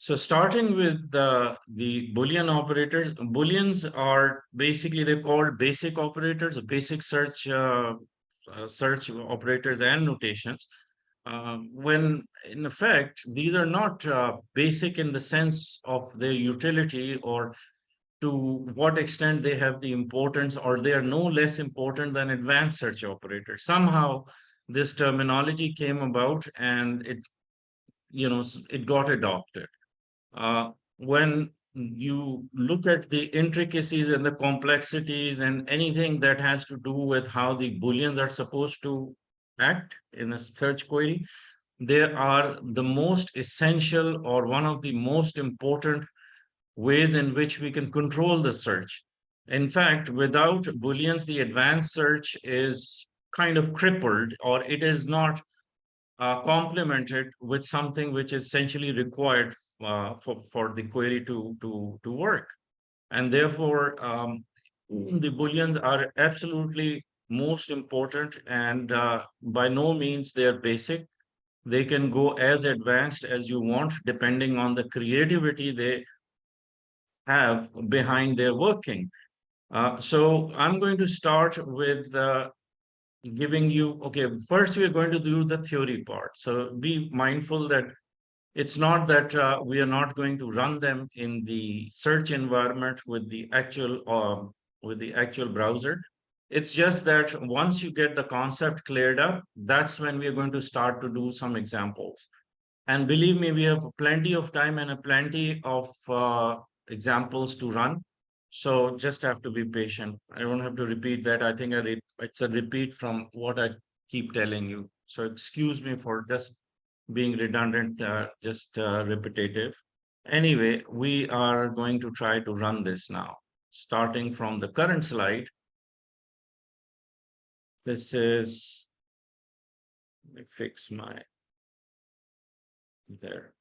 So starting with the Boolean operators, Booleans are basically they're called basic operators, or basic search operators and notations. When in effect, these are not basic in the sense of their utility or to what extent they have the importance, or they are no less important than advanced search operators. Somehow this terminology came about and it got adopted. When you look at the intricacies and the complexities and anything that has to do with how the booleans are supposed to act in a search query, they are the most essential or one of the most important ways in which we can control the search. In fact, without booleans, the advanced search is kind of crippled, or it is not complemented with something which is essentially required for the query to work. And therefore, the booleans are absolutely most important, and by no means they are basic. They can go as advanced as you want, depending on the creativity they have behind their working. So I'm going to start with giving you, okay, first we're going to do the theory part. So be mindful that it's not that we are not going to run them in the search environment with the actual browser. It's just that once you get the concept cleared up, that's when we're going to start to do some examples. And believe me, we have plenty of time and a plenty of examples to run. So just have to be patient. I don't have to repeat that. I think it's a repeat from what I keep telling you. So excuse me for just being redundant, just repetitive. Anyway, we are going to try to run this now. Starting from the current slide. This is, let me fix my, there.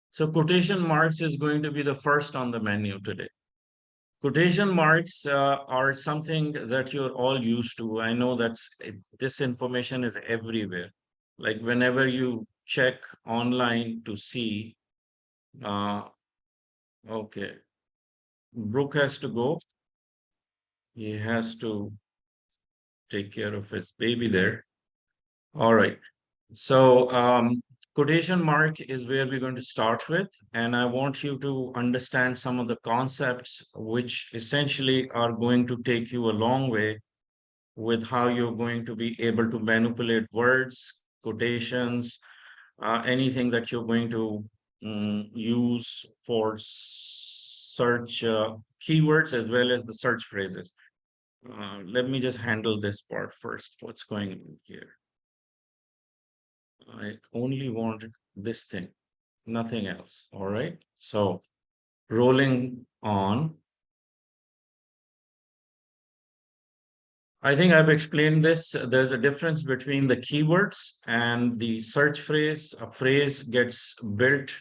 So quotation marks is going to be the first on the menu today. Quotation marks are something that you're all used to. I know this information is everywhere. Like whenever you check online to see, okay, Brooke has to go. He has to take care of his baby there. All right. So quotation mark is where we're going to start with, and I want you to understand some of the concepts which essentially are going to take you a long way with how you're going to be able to manipulate words, quotations, anything that you're going to use for search keywords as well as the search phrases. Let me just handle this part first. What's going on here? I only want this thing, nothing else. All right. So rolling on. I think I've explained this. There's a difference between the keywords and the search phrase. A phrase gets built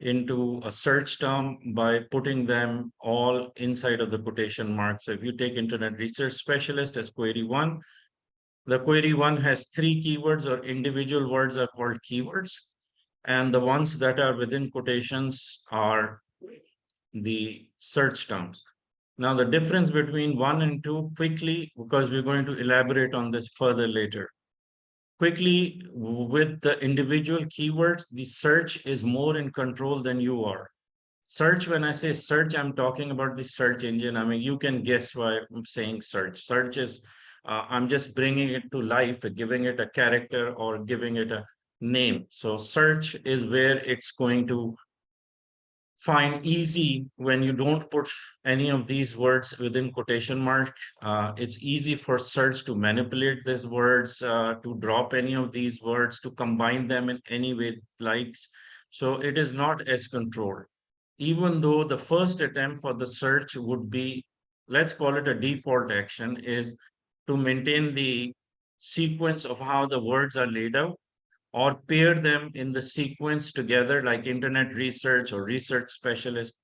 into a search term by putting them all inside of the quotation mark. So if you take Internet Research Specialist as query one, the query one has 3 keywords, or individual words are called keywords. And the ones that are within quotations are the search terms. Now, the difference between 1 and 2, quickly, because we're going to elaborate on this further later. Quickly, with the individual keywords, the search is more in control than you are. Search, when I say search, I'm talking about the search engine. I mean, you can guess why I'm saying search. Search is, I'm just bringing it to life, giving it a character or giving it a name. So search is where it's going to find easy when you don't put any of these words within quotation mark. It's easy for search to manipulate these words, to drop any of these words, to combine them in any way it likes. So it is not as controlled. Even though the first attempt for the search would be, let's call it a default action, is to maintain the sequence of how the words are laid out, or pair them in the sequence together, like Internet Research or Research Specialist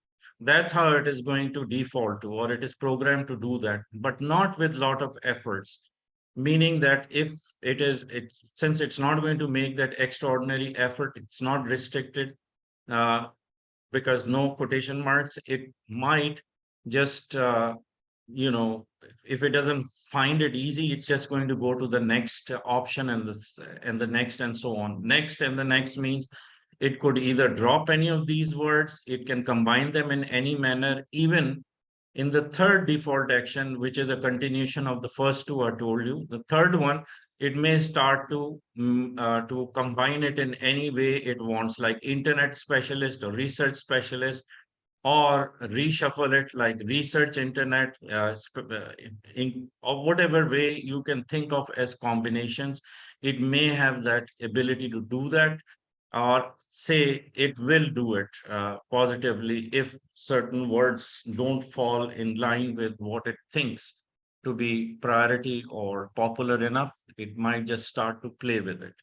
That's how it is going to default to, or it is programmed to do that, but not with lot of efforts. Meaning that if since it's not going to make that extraordinary effort, it's not restricted, uh, because no quotation marks, it might just, if it doesn't find it easy, it's just going to go to the next option, and the next, and so on. Next and the next means it could either drop any of these words, it can combine them in any manner. Even in the third default action, which is a continuation of the first two I told you, the third one, it may start to combine it in any way it wants, like internet specialist or research specialist, or reshuffle it like research internet, or whatever way you can think of as combinations. It may have that ability to do that, or say it will do it positively if certain words don't fall in line with what it thinks to be priority or popular enough. It might just start to play with it,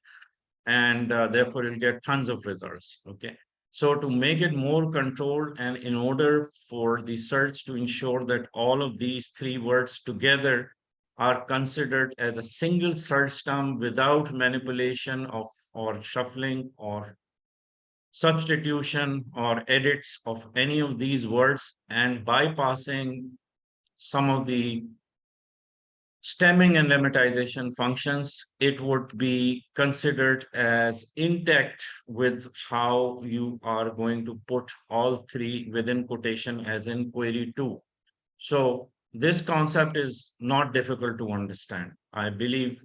and therefore you'll get tons of results. Okay. So to make it more controlled, and in order for the search to ensure that all of these three words together are considered as a single search term without manipulation of, or shuffling, or substitution, or edits of any of these words, and bypassing some of the stemming and lemmatization functions, it would be considered as intact with how you are going to put all three within quotation as in query 2. So this concept is not difficult to understand. I believe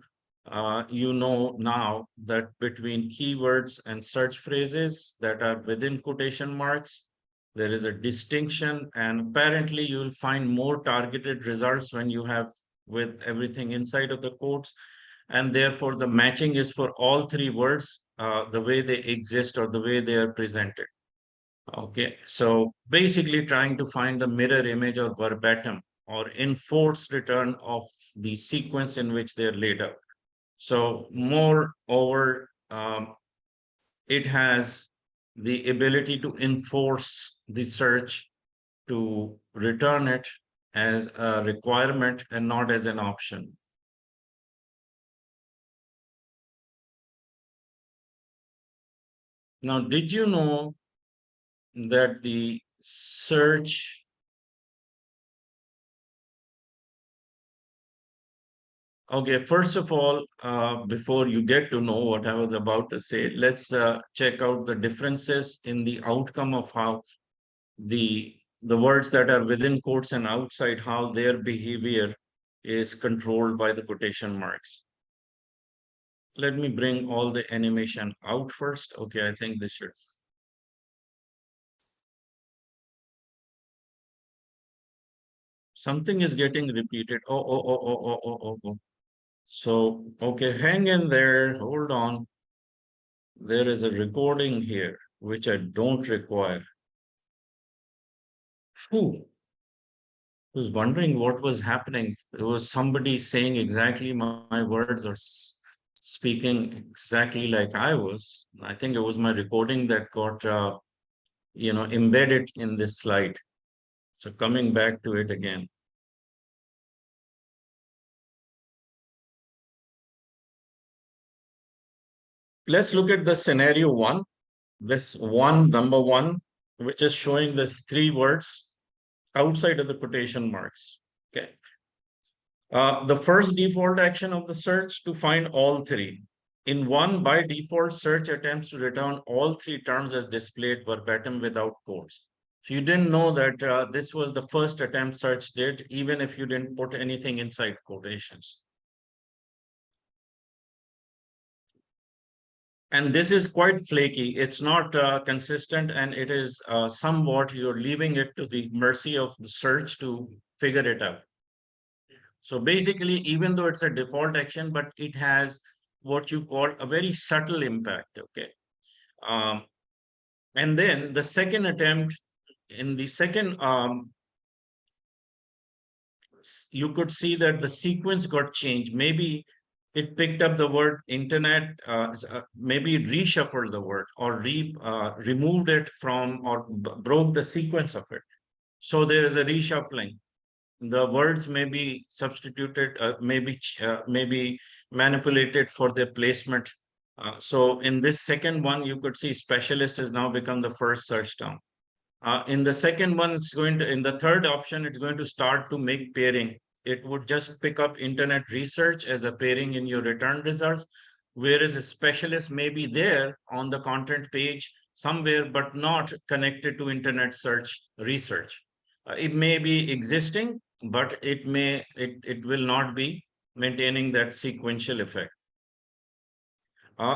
you know now that between keywords and search phrases that are within quotation marks, there is a distinction, and apparently you will find more targeted results when you have with everything inside of the quotes, and therefore the matching is for all three words, the way they exist or the way they are presented. Okay, so basically trying to find the mirror image or verbatim or enforced return of the sequence in which they're laid out. So moreover, it has the ability to enforce the search, to return it as a requirement and not as an option. Now, did you know that the search, okay, first of all, before you get to know what I was about to say, let's check out the differences in the outcome of how the words that are within quotes and outside, how their behavior is controlled by the quotation marks. Let me bring all the animation out first. Okay, I think this should. Something is getting repeated. Oh. So, okay, hang in there. Hold on. There is a recording here, which I don't require. Whew. I was wondering what was happening. There was somebody saying exactly my words, or speaking exactly like I was. I think it was my recording that got, embedded in this slide. So coming back to it again. Let's look at the scenario 1. This number 1, which is showing the three words outside of the quotation marks. Okay. The first default action of the search to find all three. In 1, by default, search attempts to return all three terms as displayed verbatim without quotes. So you didn't know that this was the first attempt search did, even if you didn't put anything inside quotations. And this is quite flaky. It's not consistent, and it is somewhat you're leaving it to the mercy of the search to figure it out. So basically, even though it's a default action, but it has what you call a very subtle impact. Okay. And then the second attempt, in the second, you could see that the sequence got changed. Maybe it picked up the word internet, maybe it reshuffled the word, or removed it from, or broke the sequence of it. So there is a reshuffling. The words may be substituted, maybe manipulated for their placement. So in this second one, you could see specialist has now become the first search term. In the second one, in the third option, it's going to start to make pairing. It would just pick up internet research as a pairing in your return results, whereas a specialist may be there on the content page somewhere, but not connected to internet search research. It may be existing, but it will not be maintaining that sequential effect.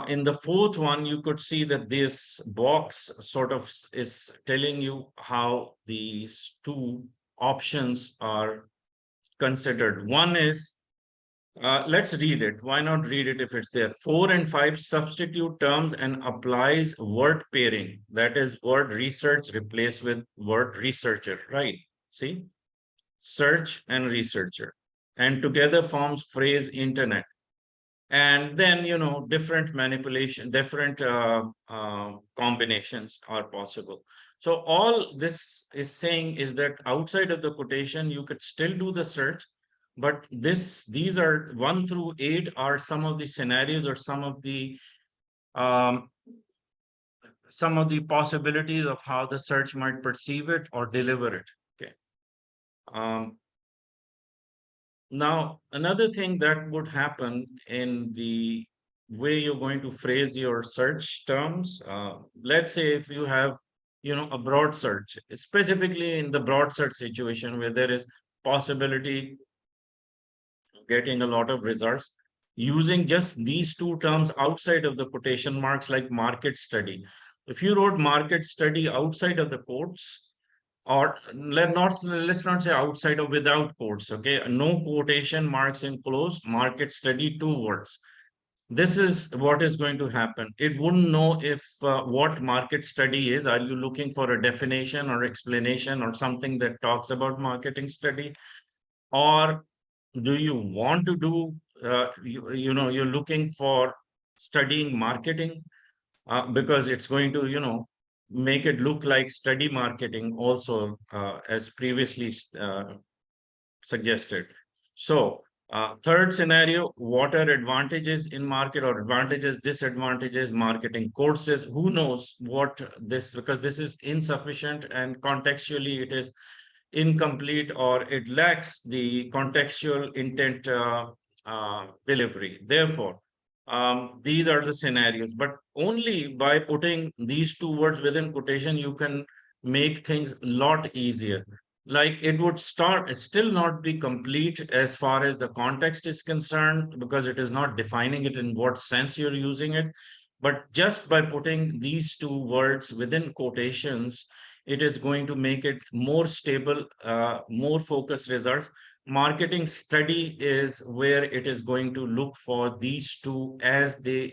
In the fourth one, you could see that this box sort of is telling you how these two options are considered. One is, let's read it. Why not read it if it's there? 4 and 5 substitute terms and applies word pairing. That is word research replaced with word researcher, right? See, search and researcher. And together forms phrase internet. And then, different manipulation, different combinations are possible. So all this is saying is that outside of the quotation, you could still do the search, but these are 1 through 8 are some of the scenarios or um, some of the possibilities of how the search might perceive it or deliver it. Okay. Now, another thing that would happen in the way you're going to phrase your search terms, let's say if you have, a broad search, specifically in the broad search situation where there is possibility of getting a lot of results, using just these two terms outside of the quotation marks like market study. If you wrote market study outside of the quotes, or let's not say outside or without quotes, okay, no quotation marks enclosed, market study, 2 words, this is what is going to happen. It wouldn't know if what market study is. Are you looking for a definition or explanation or something that talks about marketing study, or do you want to do you're looking for studying marketing, because it's going to, make it look like study marketing also, as previously suggested. So, third scenario, what are advantages in market or advantages, disadvantages, marketing courses? Who knows what this, because this is insufficient and contextually it is incomplete or it lacks the contextual intent delivery. Therefore, these are the scenarios, but only by putting these 2 words within quotation, you can make things a lot easier. Like it would still not be complete as far as the context is concerned, because it is not defining it in what sense you're using it. But just by putting these 2 words within quotations, it is going to make it more stable, more focused results. Marketing study is where it is going to look for these two as they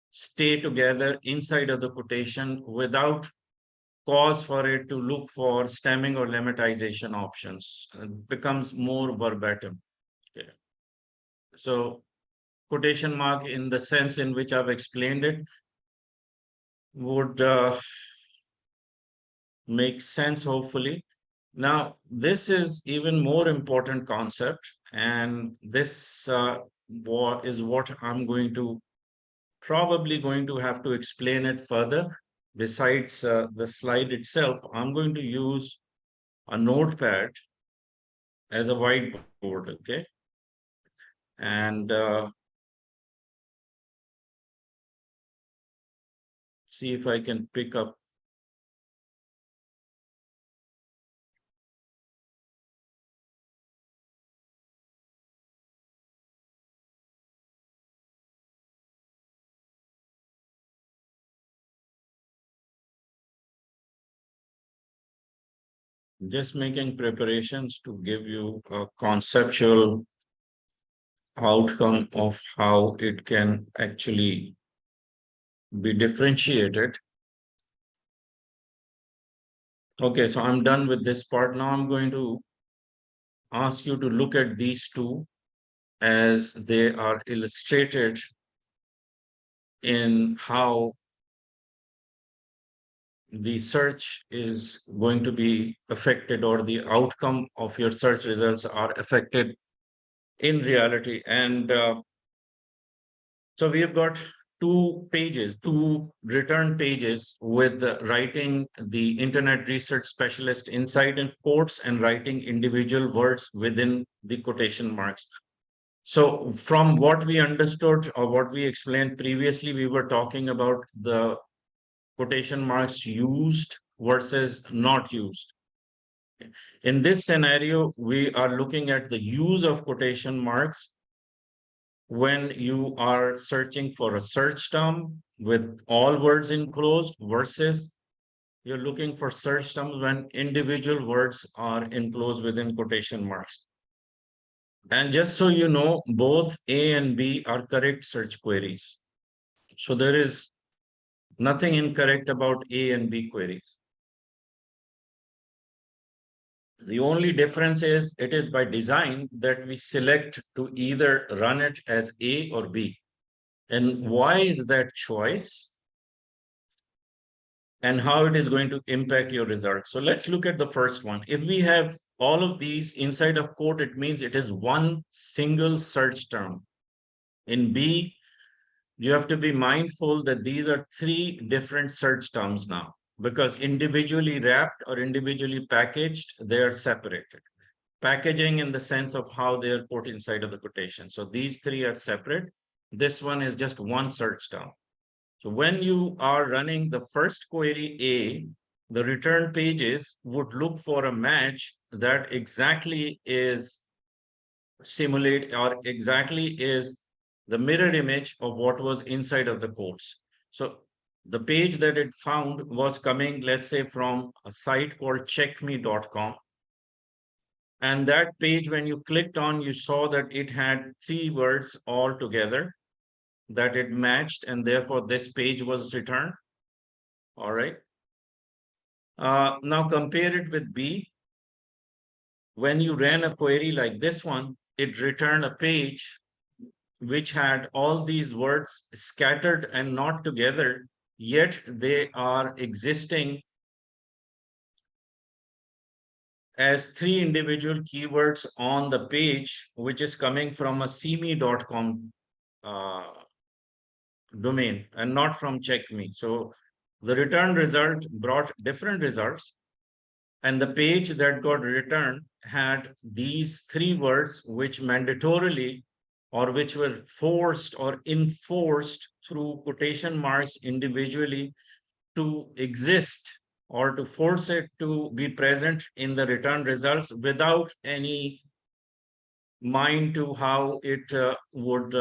stay together inside of the quotation without cause for it to look for stemming or lemmatization options. It becomes more verbatim. Okay. So quotation mark in the sense in which I've explained it would make sense, hopefully. Now, this is even more important concept, and this is what I'm probably going to have to explain it further. Besides the slide itself, I'm going to use a notepad as a whiteboard, okay? And see if I can pick up. Just making preparations to give you a conceptual outcome of how it can actually be differentiated. Okay, so I'm done with this part. Now I'm going to ask you to look at these two as they are illustrated in how the search is going to be affected, or the outcome of your search results are affected in reality. And so we have got two return pages with writing the internet research specialist inside in quotes and writing individual words within the quotation marks. So from what we understood or what we explained previously, we were talking about the quotation marks used versus not used. In this scenario, we are looking at the use of quotation marks when you are searching for a search term with all words enclosed versus you're looking for search terms when individual words are enclosed within quotation marks. And just so you know, both A and B are correct search queries. So there is nothing incorrect about A and B queries. The only difference is it is by design that we select to either run it as A or B. And why is that choice? And how it is going to impact your results. So let's look at the first one. If we have all of these inside of quote, it means it is one single search term. In B, you have to be mindful that these are three different search terms now, because individually wrapped or individually packaged, they are separated. Packaging in the sense of how they are put inside of the quotation. So these three are separate. This one is just one search term. So when you are running the first query A, the return pages would look for a match that exactly is simulate or exactly is the mirror image of what was inside of the quotes. So the page that it found was coming, let's say, from a site called checkme.com. And that page, when you clicked on, you saw that it had three words all together that it matched, and therefore this page was returned. All right. Now compare it with B. When you ran a query like this one, it returned a page which had all these words scattered and not together, yet they are existing as three individual keywords on the page, which is coming from a cme.com domain and not from CheckMe. So the return result brought different results, and the page that got returned had these three words which mandatorily or which were forced or enforced through quotation marks individually to exist or to force it to be present in the return results without any mind to how it would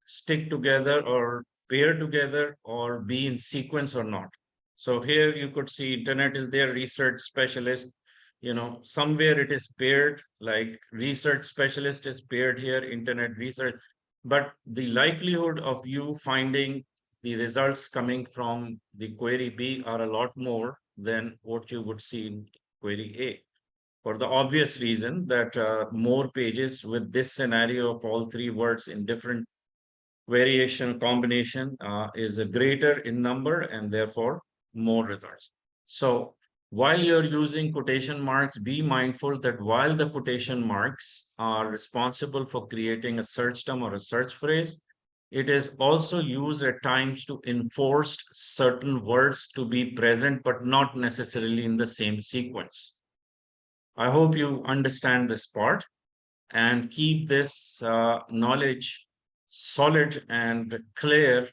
stick together or pair together or be in sequence or not. So here you could see internet is there, research specialist, somewhere it is paired, like research specialist is paired here, internet research, but the likelihood of you finding the results coming from the query B are a lot more than what you would see in query A, for the obvious reason that more pages with this scenario of all three words in different variation combination is a greater in number and therefore more results. So while you're using quotation marks, be mindful that while the quotation marks are responsible for creating a search term or a search phrase, it is also used at times to enforce certain words to be present, but not necessarily in the same sequence. I hope you understand this part and keep this knowledge solid and clear,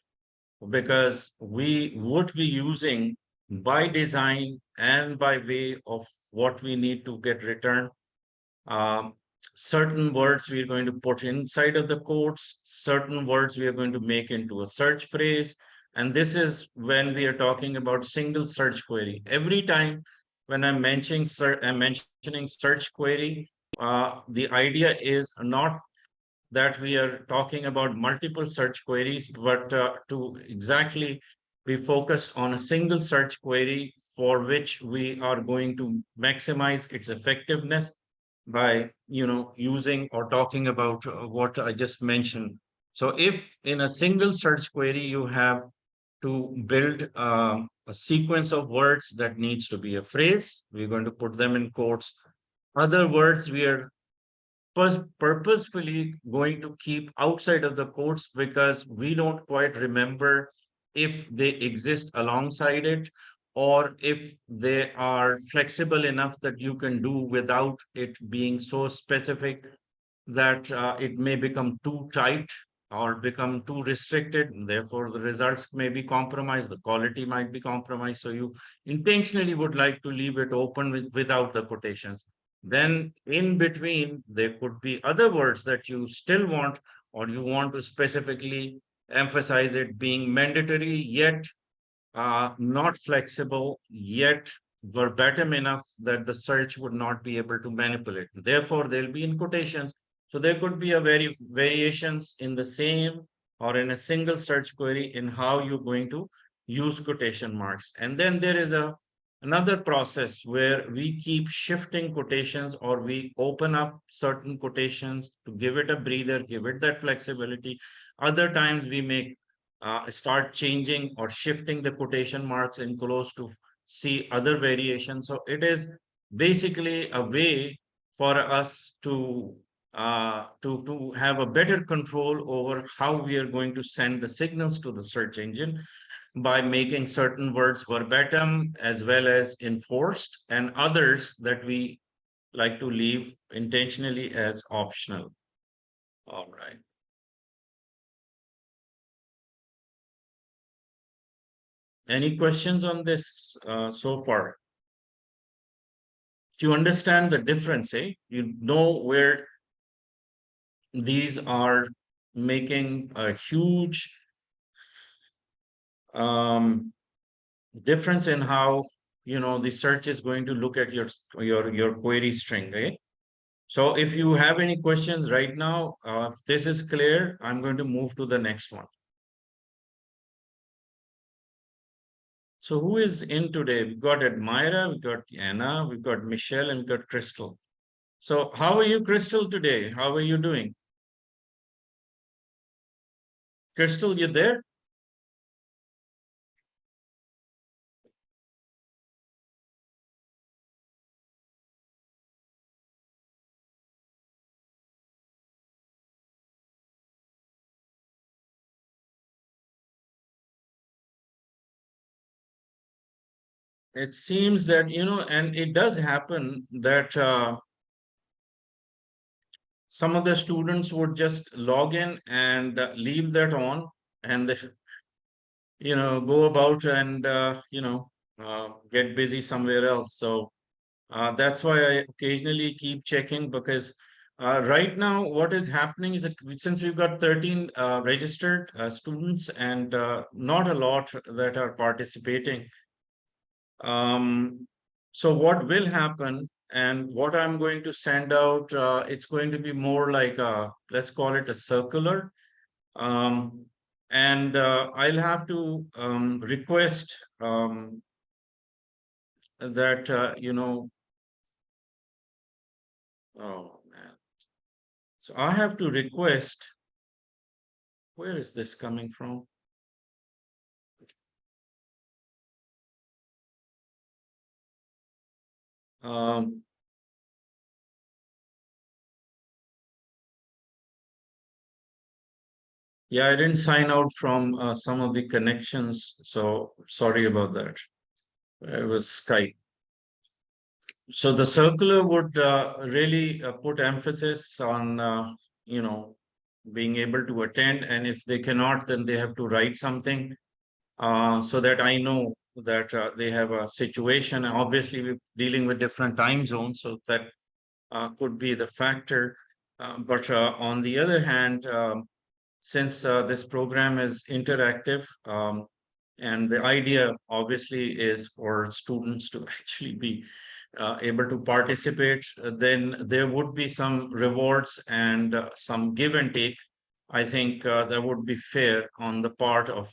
because we would be using by design and by way of what we need to get returned. Certain words we're going to put inside of the quotes, certain words we are going to make into a search phrase. And this is when we are talking about single search query. Every time when I'm mentioning search query, the idea is not that we are talking about multiple search queries, but to exactly be focused on a single search query for which we are going to maximize its effectiveness by using or talking about what I just mentioned. So if in a single search query you have to build a sequence of words that needs to be a phrase. We're going to put them in quotes. Other words we are purposefully going to keep outside of the quotes because we don't quite remember if they exist alongside it or if they are flexible enough that you can do without it being so specific that it may become too tight or become too restricted. Therefore, the results may be compromised, the quality might be compromised. So you intentionally would like to leave it open without the quotations. Then in between, there could be other words that you still want, or you want to specifically emphasize it being mandatory, yet not flexible, yet verbatim enough that the search would not be able to manipulate. Therefore, they'll be in quotations. So there could be a variations in the same or in a single search query in how you're going to use quotation marks. And then there is another process where we keep shifting quotations or we open up certain quotations to give it a breather, give it that flexibility. Other times we make start changing or shifting the quotation marks in close to see other variations. So it is basically a way for us to have a better control over how we are going to send the signals to the search engine by making certain words verbatim as well as enforced and others that we like to leave intentionally as optional. All right. Any questions on this so far? Do you understand the difference, eh? You know where these are making a huge um, difference in how the search is going to look at your query string, eh? So if you have any questions right now, if this is clear, I'm going to move to the next one. So who is in today? We've got Admira, we've got Anna, we've got Michelle, and we've got Crystal. So how are you, Crystal, today? How are you doing? Crystal, you there? It seems that, and it does happen that some of the students would just log in and leave that on and they, go about and, get busy somewhere else. So that's why I occasionally keep checking because right now what is happening is that since we've got 13 registered students and not a lot that are participating, so what will happen and what I'm going to send out, it's going to be more like let's call it a circular. Um, and I'll have to request that, oh man. So I have to request, where is this coming from? Um, yeah, I didn't sign out from some of the connections, so sorry about that. It was Skype. So the circular would really put emphasis on, being able to attend, and if they cannot, then they have to write something so that I know that they have a situation. And obviously, we're dealing with different time zones, so that could be the factor. But on the other hand, since this program is interactive, and the idea obviously is for students to actually be able to participate, then there would be some rewards and some give and take. I think that would be fair on the part of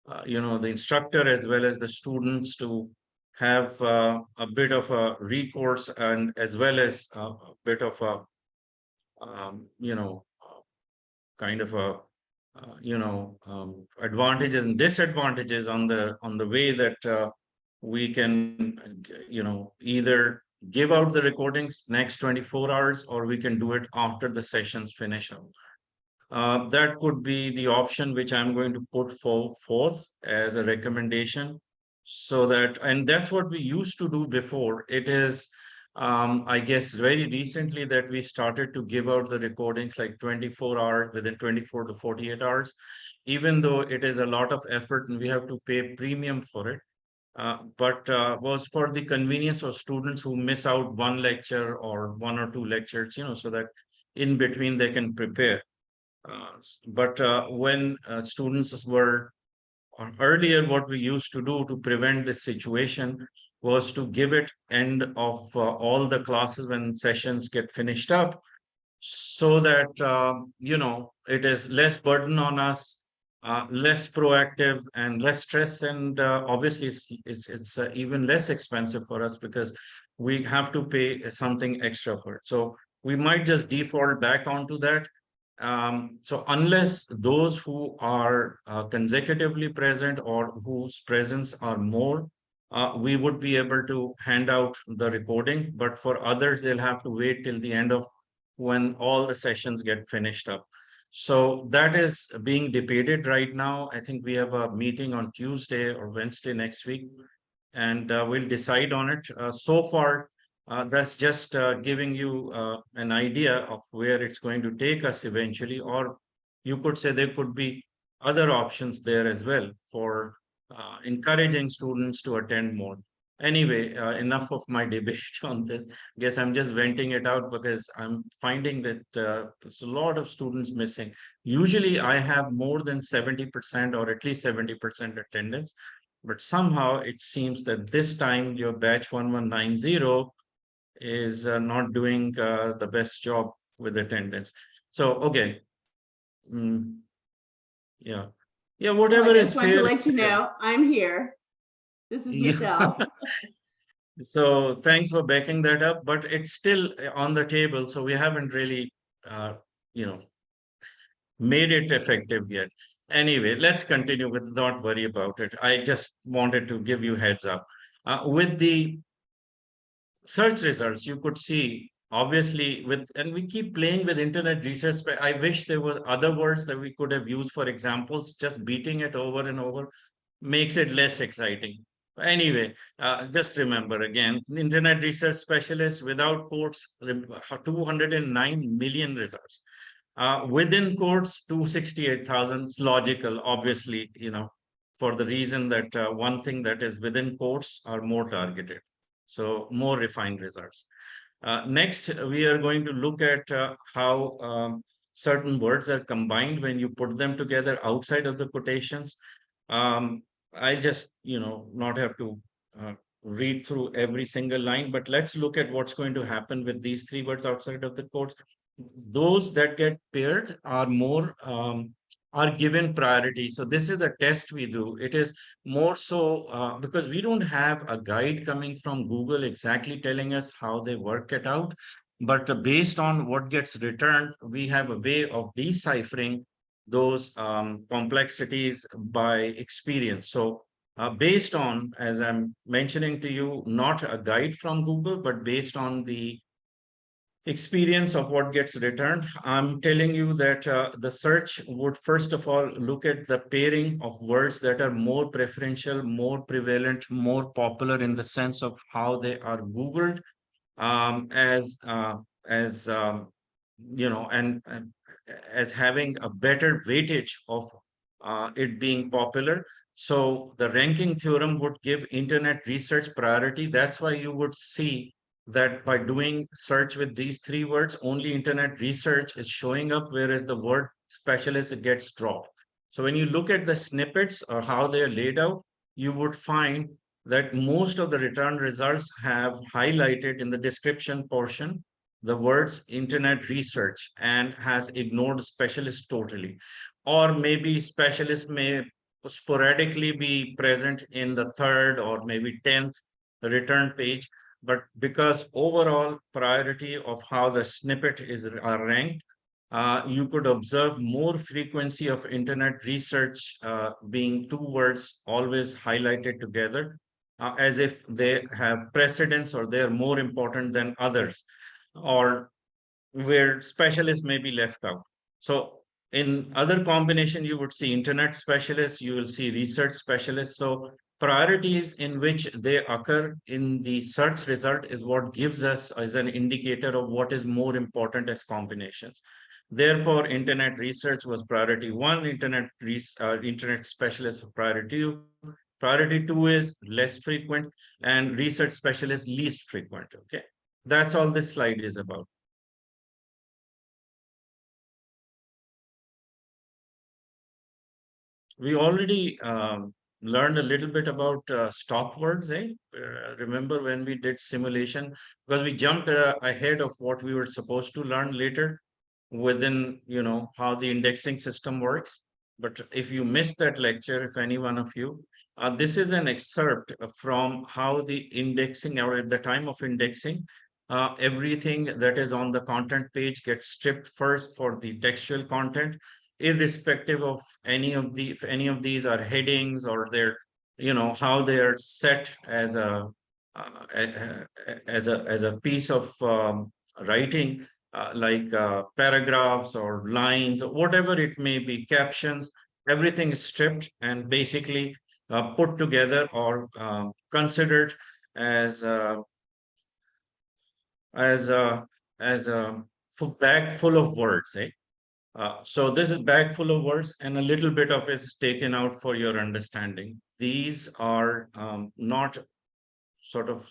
the instructor as well as the students to have a bit of a recourse and as well as a bit of a kind of a advantages and disadvantages on the way that we can, either give out the recordings next 24 hours, or we can do it after the sessions finish up. That could be the option which I'm going to put forth as a recommendation. So that, and that's what we used to do before. It is, I guess, very recently that we started to give out the recordings like 24 hours, within 24 to 48 hours, even though it is a lot of effort and we have to pay premium for it. But was for the convenience of students who miss out one lecture or one or two lectures, so that in between they can prepare. But when students were earlier, what we used to do to prevent this situation was to give it end of all the classes when sessions get finished up, so that it is less burden on us, less proactive and less stress, and obviously it's even less expensive for us because we have to pay something extra for it. So we might just default back onto that. So unless those who are consecutively present or whose presence are more, we would be able to hand out the recording, but for others, they'll have to wait till the end of when all the sessions get finished up. So that is being debated right now. I think we have a meeting on Tuesday or Wednesday next week, and we'll decide on it. So far, that's just giving you an idea of where it's going to take us eventually, or you could say there could be other options there as well for encouraging students to attend more. Anyway, enough of my debate on this. Guess I'm just venting it out because I'm finding that there's a lot of students missing. Usually I have more than 70% or at least 70% attendance, but somehow it seems that this time your batch 1190 is not doing the best job with attendance. So, okay. Mm, yeah. Yeah, Well, I whatever is just wanted to fair. let you know I'm here. This is Yeah. Michelle. So thanks for backing that up, but it's still on the table. So we haven't really, uh, you know, made it effective yet. Anyway, let's continue with, don't worry about it. I just wanted to give you heads up. With the search results, you could see obviously with, and we keep playing with internet research, but I wish there was other words that we could have used for examples. Just beating it over and over makes it less exciting. Anyway, just remember again, internet research specialist without quotes, 209 million results. Within quotes, 268,000 is logical, obviously, for the reason that one thing that is within quotes are more targeted. So more refined results. Next, we are going to look at how certain words are combined when you put them together outside of the quotations. I just, not have to uh, read through every single line, but let's look at what's going to happen with these three words outside of the quotes. Those that get paired are more are given priority. So this is the test we do. It is more so because we don't have a guide coming from Google exactly telling us how they work it out. But based on what gets returned, we have a way of deciphering those complexities by experience. So based on, as I'm mentioning to you, not a guide from Google, but based on the experience of what gets returned, I'm telling you that the search would first of all look at the pairing of words that are more preferential, more prevalent, more popular in the sense of how they are Googled, as and as having a better weightage of it being popular. So the ranking theorem would give internet research priority. That's why you would see that by doing search with these three words, only internet research is showing up, whereas the word specialist gets dropped. So when you look at the snippets or how they are laid out, you would find that most of the return results have highlighted in the description portion the words internet research and has ignored specialist totally. Or maybe specialist may sporadically be present in the third or maybe 10th return page, but because overall priority of how the snippet is are ranked, you could observe more frequency of internet research being two words always highlighted together, as if they have precedence or they're more important than others, or where specialists may be left out. So in other combination, you would see internet specialists, you will see research specialists. So priorities in which they occur in the search result is what gives us as an indicator of what is more important as combinations. Therefore, internet research was priority one, internet specialist priority two. Priority two is less frequent, and research specialist least frequent. Okay, that's all this slide is about. We already learned a little bit about stop words, eh? Remember when we did simulation? Because we jumped ahead of what we were supposed to learn later within, how the indexing system works. But if you missed that lecture, if any one of you, this is an excerpt from how the indexing, or at the time of indexing, everything that is on the content page gets stripped first for the textual content, irrespective of if any of these are headings or they're, how they are set as a piece of writing, like paragraphs or lines or whatever it may be, captions. Everything is stripped and basically put together or considered as as a as a bag full of words, eh? So this is bag full of words, and a little bit of it is taken out for your understanding. These are not sort of,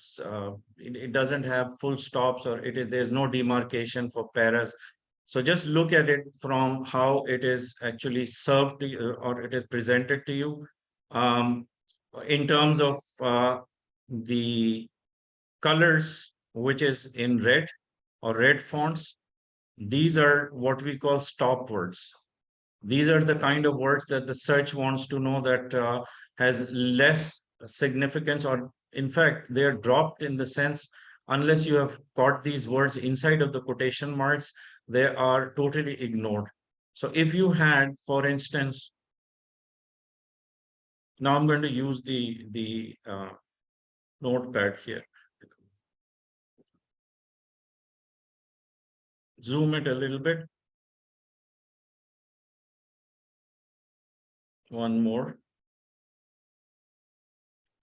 it doesn't have full stops, or there's no demarcation for paras. So just look at it from how it is actually served to you, or it is presented to you. In terms of the colors, which is in red or red fonts, these are what we call stop words. These are the kind of words that the search wants to know, that has less significance, or in fact, they are dropped in the sense, unless you have got these words inside of the quotation marks, they are totally ignored. So if you had, for instance, now I'm going to use the notepad here. Zoom it a little bit. One more.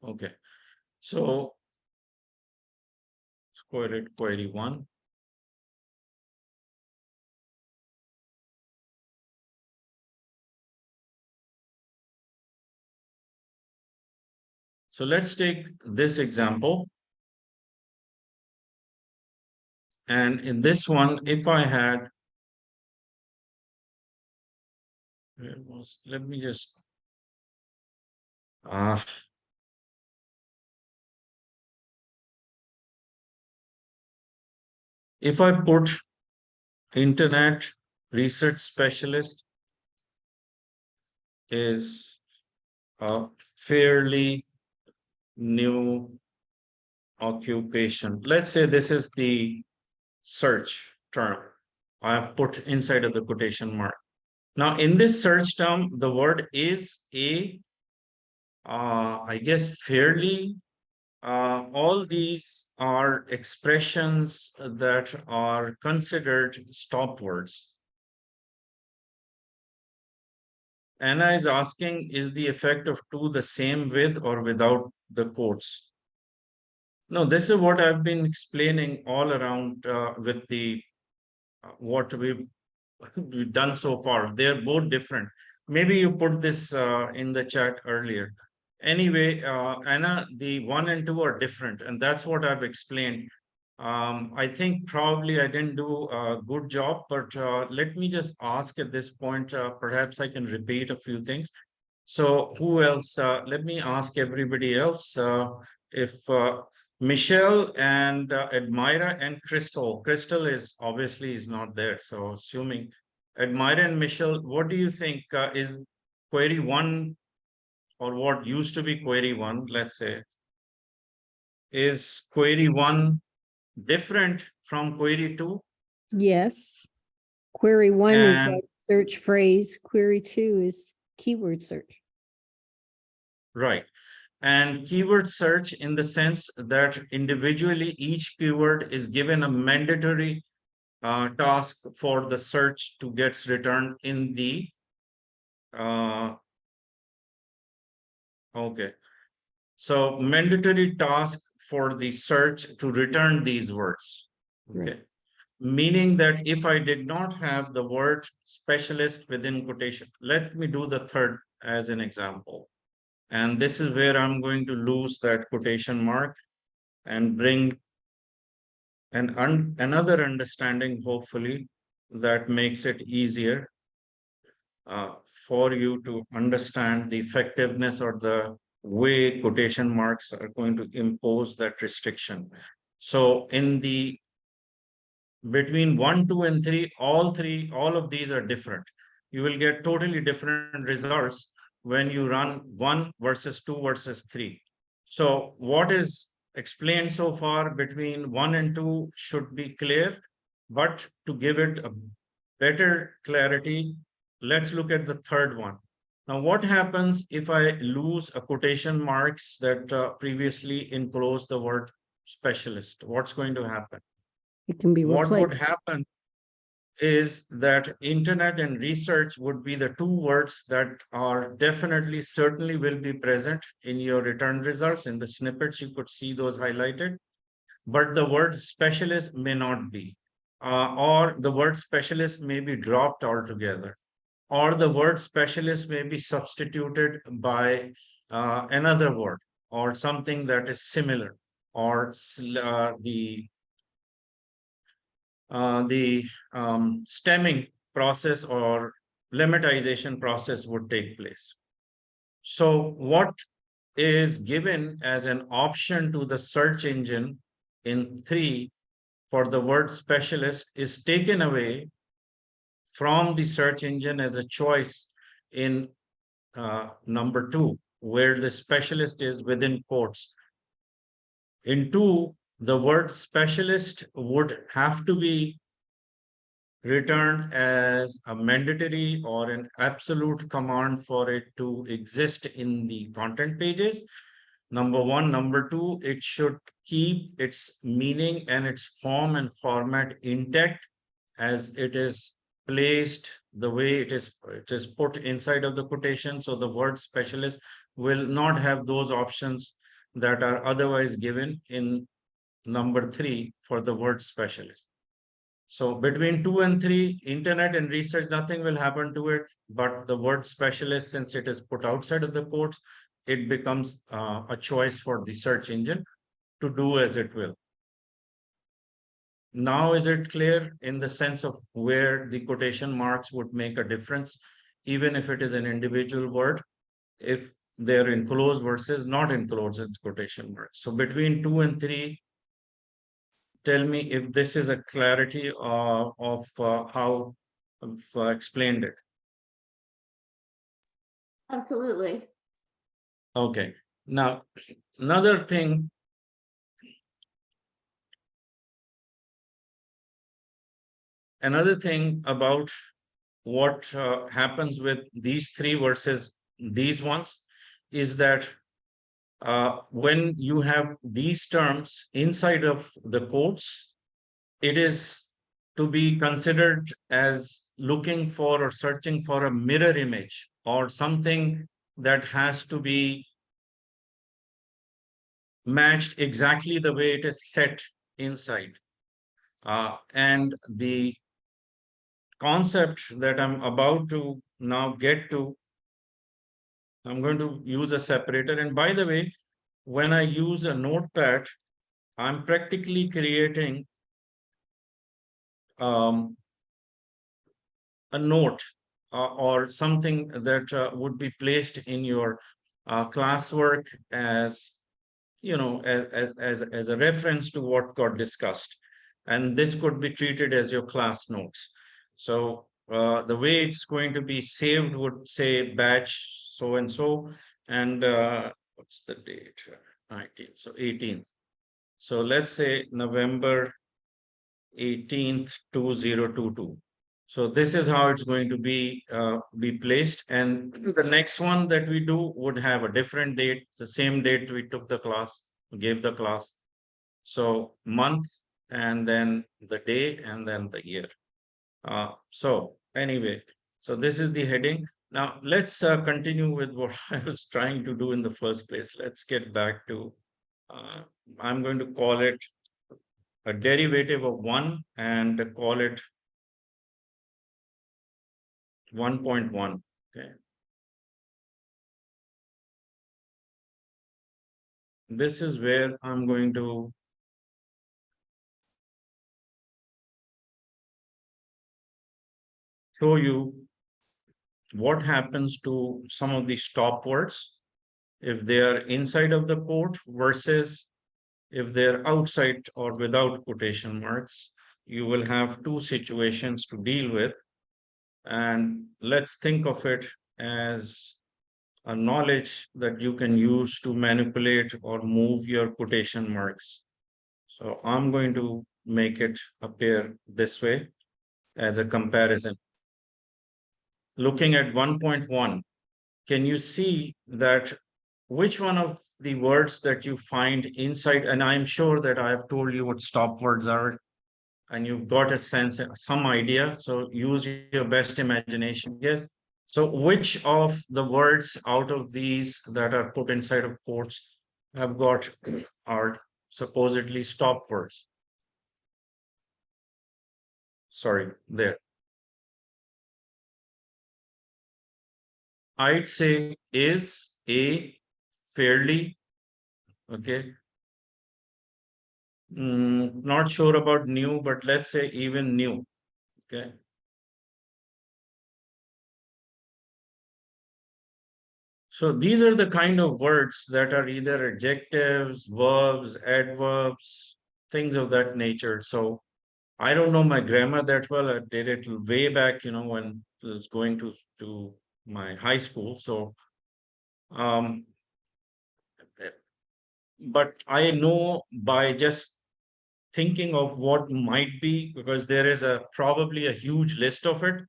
Okay. So query one. So let's take this example. And in this one, if I had, let me just, if I put internet research specialist is a fairly new occupation. Let's say this is the search term I have put inside of the quotation mark. Now, in this search term, the word is I guess, fairly. All these are expressions that are considered stop words. Anna is asking, is the effect of to the same with or without the quotes? No, this is what I've been explaining all around with the what we've done so far. They're both different. Maybe you put this in the chat earlier. Anyway, Anna, the 1 and 2 are different, and that's what I've explained. I think probably I didn't do a good job, but let me just ask at this point, perhaps I can repeat a few things. So who else? Let me ask everybody else if Michelle and Admira and Crystal. Crystal is obviously is not there. So assuming Admira and Michelle, what do you think is query one, or what used to be query one, let's say, is query one different from query two? Yes. Query 1 is And- like search phrase. Query 2 is keyword search. Right. And keyword search in the sense that individually each keyword is given a mandatory task for the search to get returned in the okay. So mandatory task for the search to return these words. Okay. Right. Meaning that if I did not have the word specialist within quotation, let me do the third as an example. And this is where I'm going to lose that quotation mark and bring another understanding, hopefully, that makes it easier for you to understand the effectiveness or the way quotation marks are going to impose that restriction. So in the between 1, 2, and 3, all of these are different. You will get totally different results when you run 1 versus 2 versus 3. So what is explained so far between 1 and 2 should be clear, but to give it a better clarity, let's look at the third one. Now, what happens if I lose a quotation marks that previously enclosed the word specialist? What's going to happen? It can be What would replaced. happen is that internet and research would be the two words that are definitely, certainly will be present in your return results. In the snippets, you could see those highlighted, but the word specialist may not be, or the word specialist may be dropped altogether, or the word specialist may be substituted by another word or something that is similar, or the stemming process or lemmatization process would take place. So what is given as an option to the search engine in 3 for the word specialist is taken away from the search engine as a choice in number 2, where the specialist is within quotes. In 2, the word specialist would have to be returned as a mandatory or an absolute command for it to exist in the content pages. Number 1. Number 2, it should keep its meaning and its form and format intact as it is placed the way it is put inside of the quotation. So the word specialist will not have those options that are otherwise given in number 3 for the word specialist. So between 2 and 3, internet and research, nothing will happen to it, but the word specialist, since it is put outside of the quotes, it becomes a choice for the search engine to do as it will. Now, is it clear in the sense of where the quotation marks would make a difference, even if it is an individual word, if they're enclosed versus not enclosed in quotation marks? So between 2 and 3, tell me if this is a clarity of how I've explained it. Absolutely. Okay. Now, another thing about what happens with these 3 versus these ones is that when you have these terms inside of the quotes, it is to be considered as looking for or searching for a mirror image or something that has to be matched exactly the way it is set inside. And the concept that I'm about to now get to, I'm going to use a separator. And by the way, when I use a notepad, I'm practically creating a note or something that would be placed in your classwork as, you know, as a reference to what got discussed. And this could be treated as your class notes. So the way it's going to be saved would say batch so and so, and what's the date? 19th, so 18th. So let's say November 18th, 2022. So this is how it's going to be placed. And the next one that we do would have a different date, the same date we took the class, gave the class. So month, and then the day, and then the year. So anyway, so this is the heading. Now let's continue with what I was trying to do in the first place. Let's get back to, I'm going to call it a derivative of 1 and call it 1.1. Okay. This is where I'm going to show you what happens to some of the stop words if they are inside of the quote versus if they're outside or without quotation marks. You will have two situations to deal with. And let's think of it as a knowledge that you can use to manipulate or move your quotation marks. So I'm going to make it appear this way as a comparison. Looking at 1.1, can you see that which one of the words that you find inside, and I'm sure that I have told you what stop words are, and you've got a sense, some idea. So use your best imagination. Yes. So which of the words out of these that are put inside of quotes have got are supposedly stop words? Sorry, there. I'd say is, a, fairly, okay. Not sure about new, but let's say even new, okay. So these are the kind of words that are either adjectives, verbs, adverbs, things of that nature. So I don't know my grammar that well. I did it way back, when I was going to my high school. So, um, but I know by just thinking of what might be, because there is a probably a huge list of it,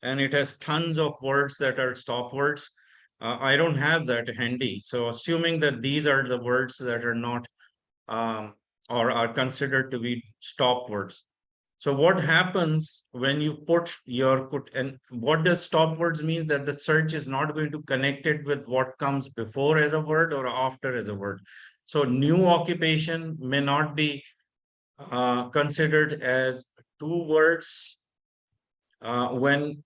and it has tons of words that are stop words. I don't have that handy. So assuming that these are the words that are not or are considered to be stop words. So what happens when you put and what does stop words mean? That the search is not going to connect it with what comes before as a word or after as a word. So new occupation may not be considered as two words when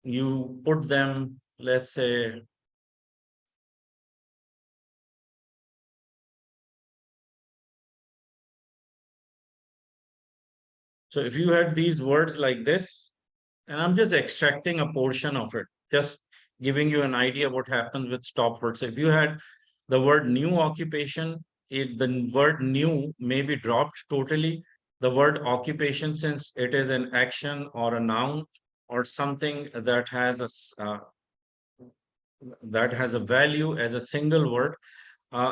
you put them, let's say, so if you had these words like this, and I'm just extracting a portion of it, just giving you an idea what happens with stop words. If you had the word new occupation, the word new may be dropped totally. The word occupation, since it is an action or a noun or something that has a value as a single word,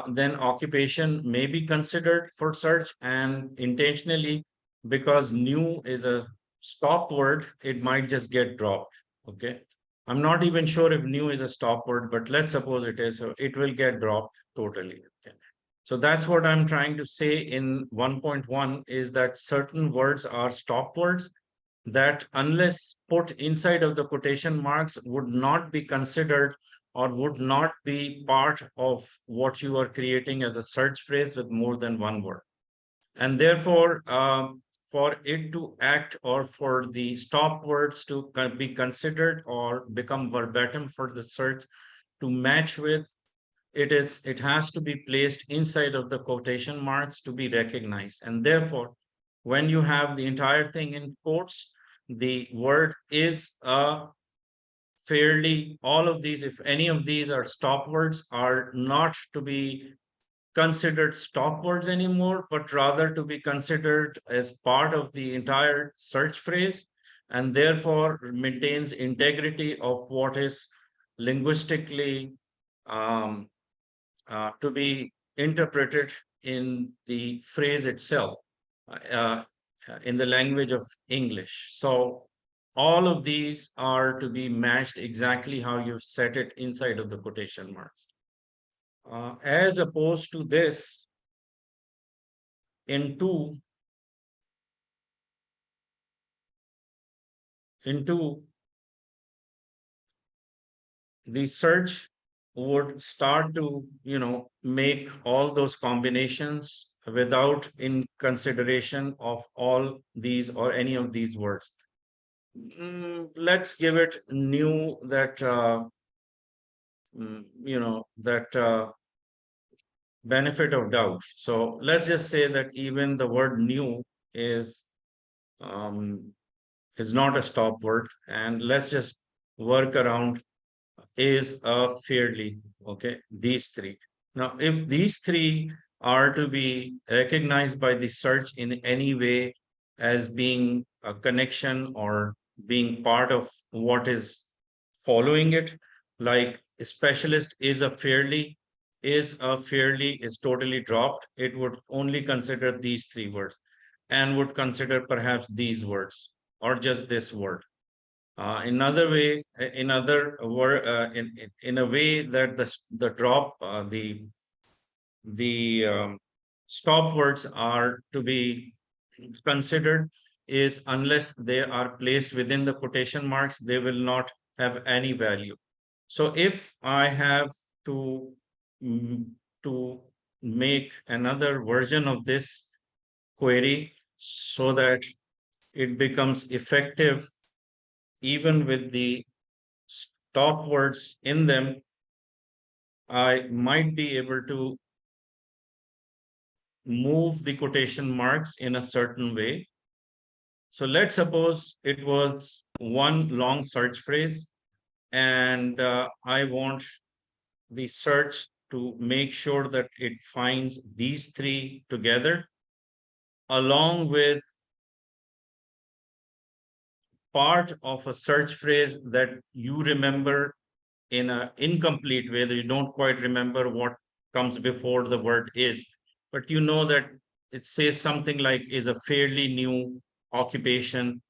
then occupation may be considered for search, and intentionally, because new is a stop word, it might just get dropped. Okay. I'm not even sure if new is a stop word, but let's suppose it is, so it will get dropped totally. Okay. So that's what I'm trying to say in 1.1 is that certain words are stop words that, unless put inside of the quotation marks, would not be considered or would not be part of what you are creating as a search phrase with more than one word. And therefore, for it to act or for the stop words to be considered or become verbatim for the search to match with, it has to be placed inside of the quotation marks to be recognized. And therefore, when you have the entire thing in quotes, the word is a fairly, all of these, if any of these are stop words, are not to be considered stop words anymore, but rather to be considered as part of the entire search phrase, and therefore maintains integrity of what is linguistically to be interpreted in the phrase itself, in the language of English. So all of these are to be matched exactly how you've set it inside of the quotation marks. As opposed to this, into the search would start to, make all those combinations without in consideration of all these or any of these words. Let's give it new that, that benefit of doubt. So let's just say that even the word new is um, not a stop word, and let's just work around is a fairly, okay, these three. Now, if these three are to be recognized by the search in any way as being a connection or being part of what is following it, like specialist is a fairly, is totally dropped, it would only consider these three words and would consider perhaps these words or just this word. Another way, in other word, in a way that the drop, the stop words are to be considered is unless they are placed within the quotation marks, they will not have any value. So if I have to to make another version of this query so that it becomes effective even with the stop words in them, I might be able to move the quotation marks in a certain way. So let's suppose it was one long search phrase, and I want the search to make sure that it finds these three together, along with part of a search phrase that you remember in an incomplete way, that you don't quite remember what comes before the word is, but you know that it says something like is a fairly new occupation.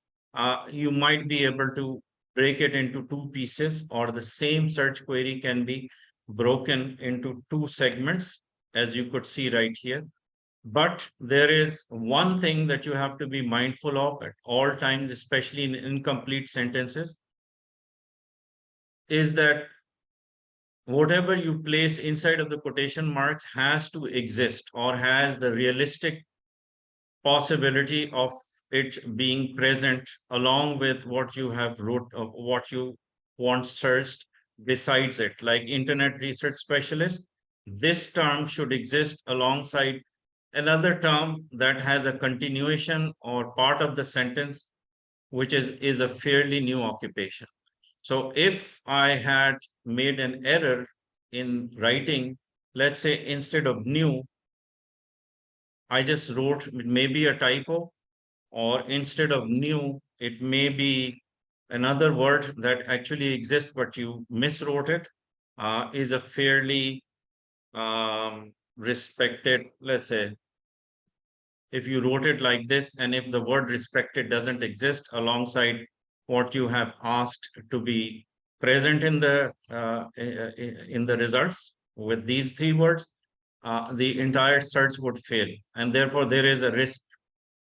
You might be able to break it into two pieces, or the same search query can be broken into two segments, as you could see right here. But there is one thing that you have to be mindful of at all times, especially in incomplete sentences, is that whatever you place inside of the quotation marks has to exist or has the realistic possibility of it being present along with what you have wrote of what you want searched besides it. Like internet research specialist, this term should exist alongside another term that has a continuation or part of the sentence which is a fairly new occupation. So if I had made an error in writing, let's say instead of new, I just wrote maybe a typo, or instead of new, it may be another word that actually exists, but you miswrote it, is a fairly respected, let's say, if you wrote it like this, and if the word respected doesn't exist alongside what you have asked to be present in the results with these three words, the entire search would fail. And therefore, there is a risk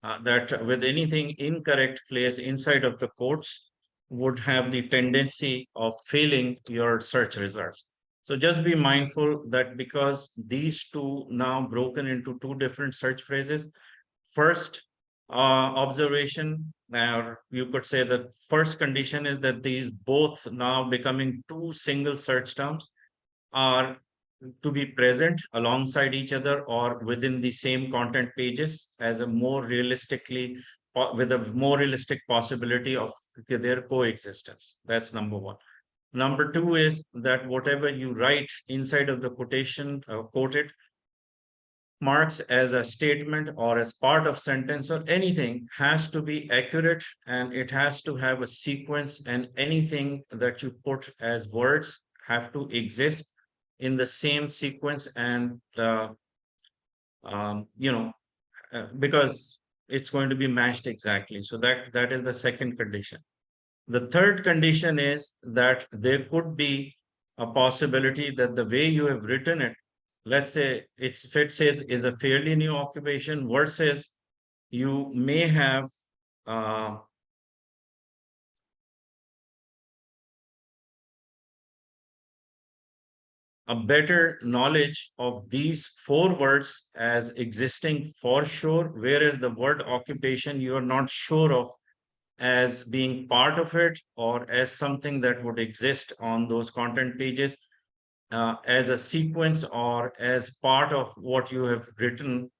that with anything incorrect placed inside of the quotes would have the tendency of failing your search results. So just be mindful that because these two now broken into two different search phrases, first observation, or you could say the first condition is that these both now becoming two single search terms are to be present alongside each other or within the same content pages as a more realistically with a more realistic possibility of their coexistence. That's number one. Number two is that whatever you write inside of the quotation quoted marks as a statement or as part of sentence or anything has to be accurate, and it has to have a sequence, and anything that you put as words have to exist in the same sequence, and um, you know because it's going to be matched exactly. So that is the second condition. The third condition is that there could be a possibility that the way you have written it, let's say if it says is a fairly new occupation versus you may have a better knowledge of these four words as existing for sure, whereas the word occupation you are not sure of as being part of it or as something that would exist on those content pages as a sequence or as part of what you have written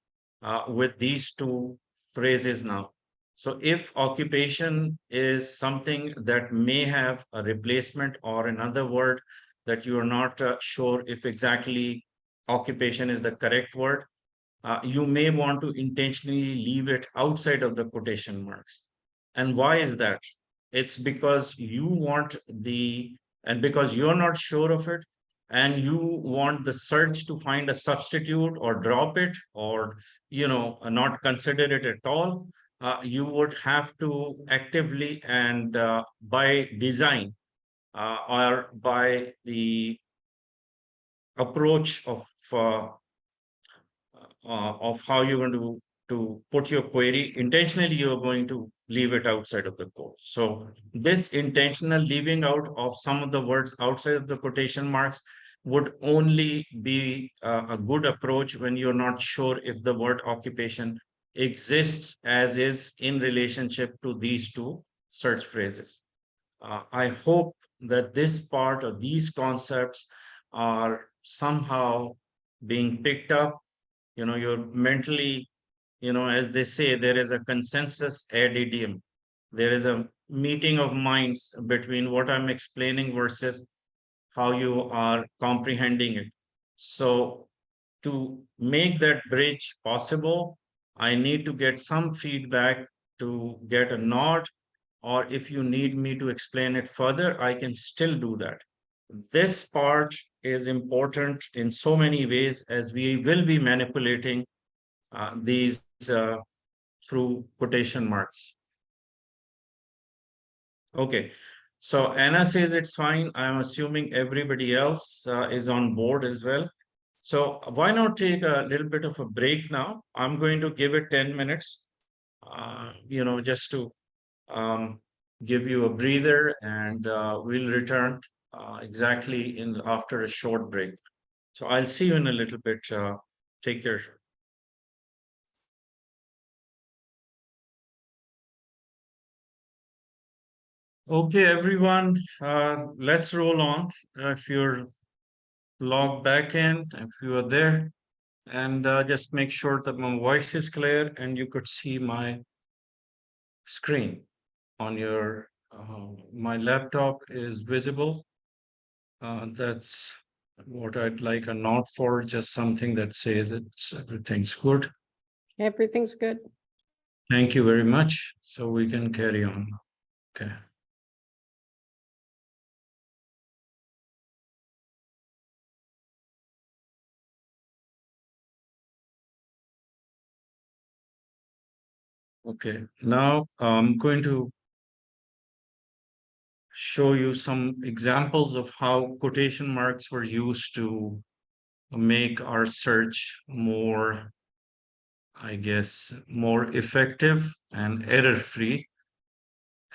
with these two phrases now. So if occupation is something that may have a replacement or another word that you are not sure if exactly occupation is the correct word, you may want to intentionally leave it outside of the quotation marks. And why is that? It's because you want and because you're not sure of it, and you want the search to find a substitute or drop it or, not consider it at all. You would have to actively and by design or by the approach of how you're going to put your query, intentionally you're going to leave it outside of the code. So this intentional leaving out of some of the words outside of the quotation marks would only be a good approach when you're not sure if the word occupation exists as is in relationship to these two search phrases. I hope that this part of these concepts are somehow being picked up. You're mentally, as they say, there is a consensus ad idiom. There is a meeting of minds between what I'm explaining versus how you are comprehending it. So to make that bridge possible, I need to get some feedback to get a nod, or if you need me to explain it further, I can still do that. This part is important in so many ways as we will be manipulating these through quotation marks. Okay, so Anna says it's fine. I'm assuming everybody else is on board as well. So why not take a little bit of a break now? I'm going to give it 10 minutes, just to give you a breather, and we'll return exactly after a short break. So I'll see you in a little bit. Take care. Okay, everyone, let's roll on. If you're logged back in, if you are there, and just make sure that my voice is clear and you could see my screen on your, my laptop is visible. That's what I'd like a note for, just something that says everything's good. Everything's good. Thank you very much. So we can carry on. Okay. Okay, now I'm going to show you some examples of how quotation marks were used to make our search more, I guess, more effective and error-free,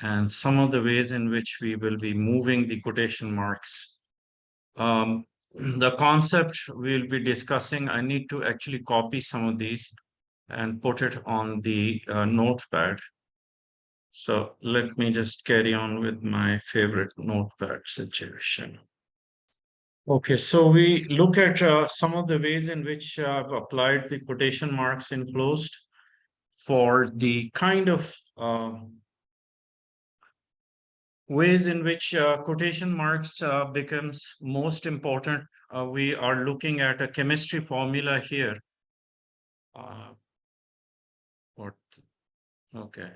and some of the ways in which we will be moving the quotation marks. The concept we'll be discussing, I need to actually copy some of these and put it on the notepad. So let me just carry on with my favorite notepad situation. Okay, so we look at some of the ways in which I've applied the quotation marks in closed for the kind of ways in which quotation marks becomes most important. We are looking at a chemistry formula here. Okay.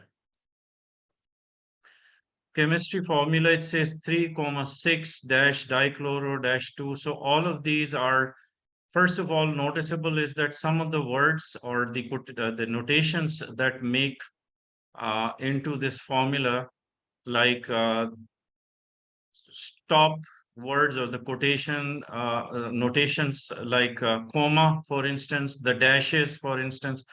Chemistry formula, it says 3,6 dash dichloro dash 2. So all of these are, first of all, noticeable is that some of the words or the notations that make into this formula like stop words or the quotation notations like comma, for instance, the dashes, for instance,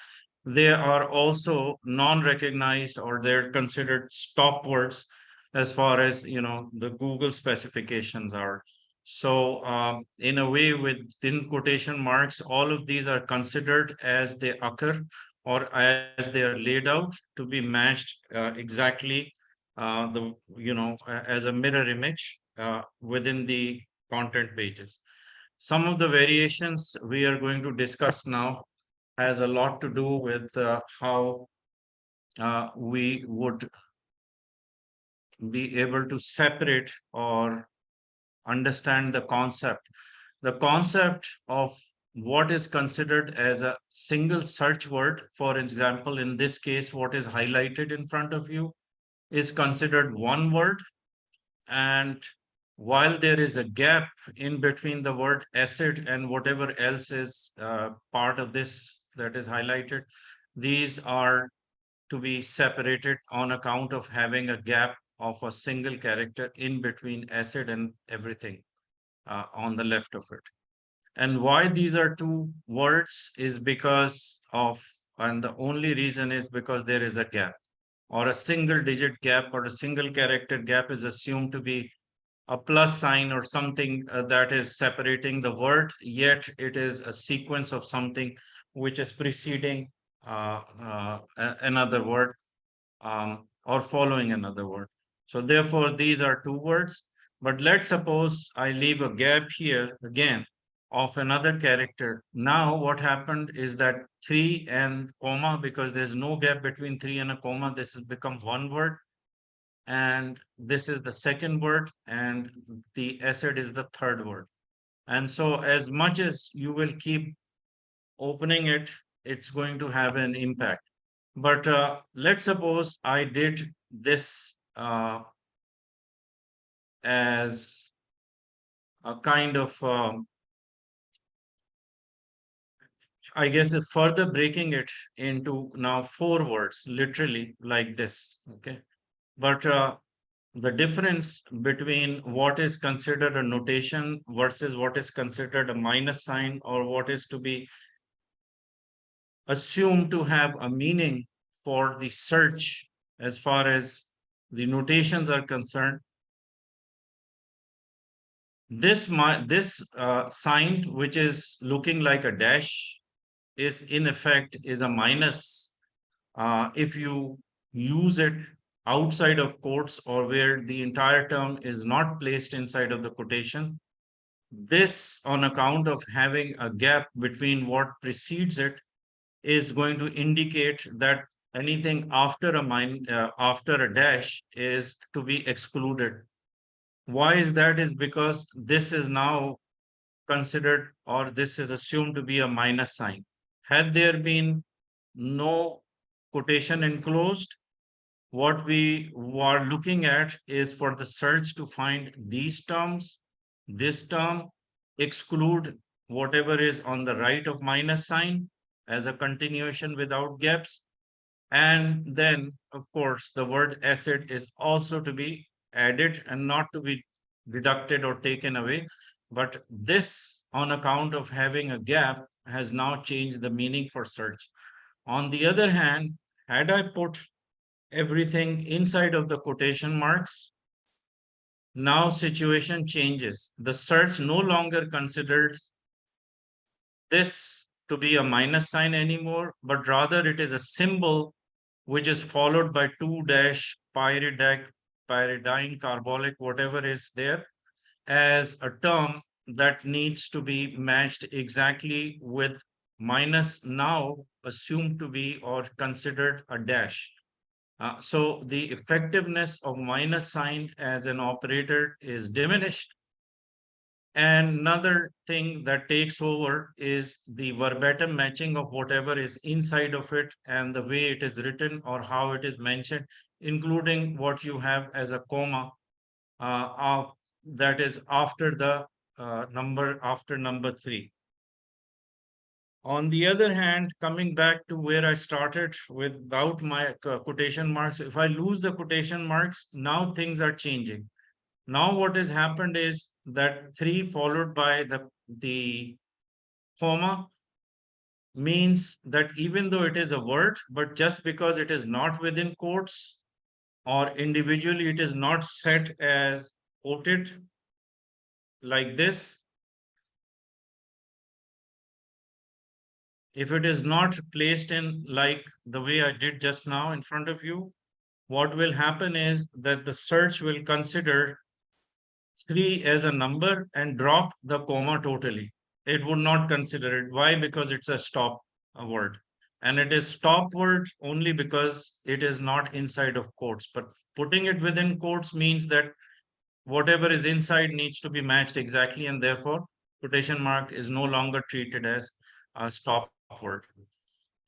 they are also non-recognized or they're considered stop words as far as the Google specifications are. So in a way, within quotation marks, all of these are considered as they occur or as they are laid out to be matched exactly the as a mirror image within the content pages. Some of the variations we are going to discuss now has a lot to do with how we would be able to separate or understand the concept. The concept of what is considered as a single search word, for example, in this case, what is highlighted in front of you is considered one word. And while there is a gap in between the word acid and whatever else is part of this that is highlighted, these are to be separated on account of having a gap of a single character in between acid and everything on the left of it. And why these are two words is because of, and the only reason is because there is a gap or a single digit gap or a single character gap is assumed to be a plus sign or something that is separating the word, yet it is a sequence of something which is preceding another word or following another word. So therefore, these are two words. But let's suppose I leave a gap here again of another character. Now what happened is that 3 and comma, because there's no gap between 3 and a comma, this has become one word. And this is the second word, and the acid is the third word. And so as much as you will keep opening it, it's going to have an impact. But let's suppose I did this as a kind of, I guess, further breaking it into now 4 words, literally like this. Okay. But the difference between what is considered a notation versus what is considered a minus sign or what is to be assumed to have a meaning for the search as far as the notations are concerned. This sign, which is looking like a dash, is in effect is a minus if you use it outside of quotes or where the entire term is not placed inside of the quotation. This, on account of having a gap between what precedes it, is going to indicate that anything after after a dash is to be excluded. Why is that? Is because this is now considered or this is assumed to be a minus sign. Had there been no quotation enclosed, what we are looking at is for the search to find these terms, this term, exclude whatever is on the right of minus sign as a continuation without gaps. And then, of course, the word acid is also to be added and not to be deducted or taken away. But this, on account of having a gap, has now changed the meaning for search. On the other hand, had I put everything inside of the quotation marks, now situation changes. The search no longer considers this to be a minus sign anymore, but rather it is a symbol which is followed by 2 dash pyridine carbolic, whatever is there, as a term that needs to be matched exactly with minus, now assumed to be or considered a dash. So the effectiveness of minus sign as an operator is diminished. And another thing that takes over is the verbatim matching of whatever is inside of it and the way it is written or how it is mentioned, including what you have as a comma that is after the number 3. On the other hand, coming back to where I started without my quotation marks, if I lose the quotation marks, now things are changing. Now what has happened is that 3 followed by the comma means that even though it is a word, but just because it is not within quotes or individually it is not set as quoted like this, if it is not placed in like the way I did just now in front of you, what will happen is that the search will consider 3 as a number and drop the comma totally. It would not consider it. Why? Because it's a stop word. And it is stop word only because it is not inside of quotes. But putting it within quotes means that whatever is inside needs to be matched exactly. And therefore, quotation mark is no longer treated as a stop word.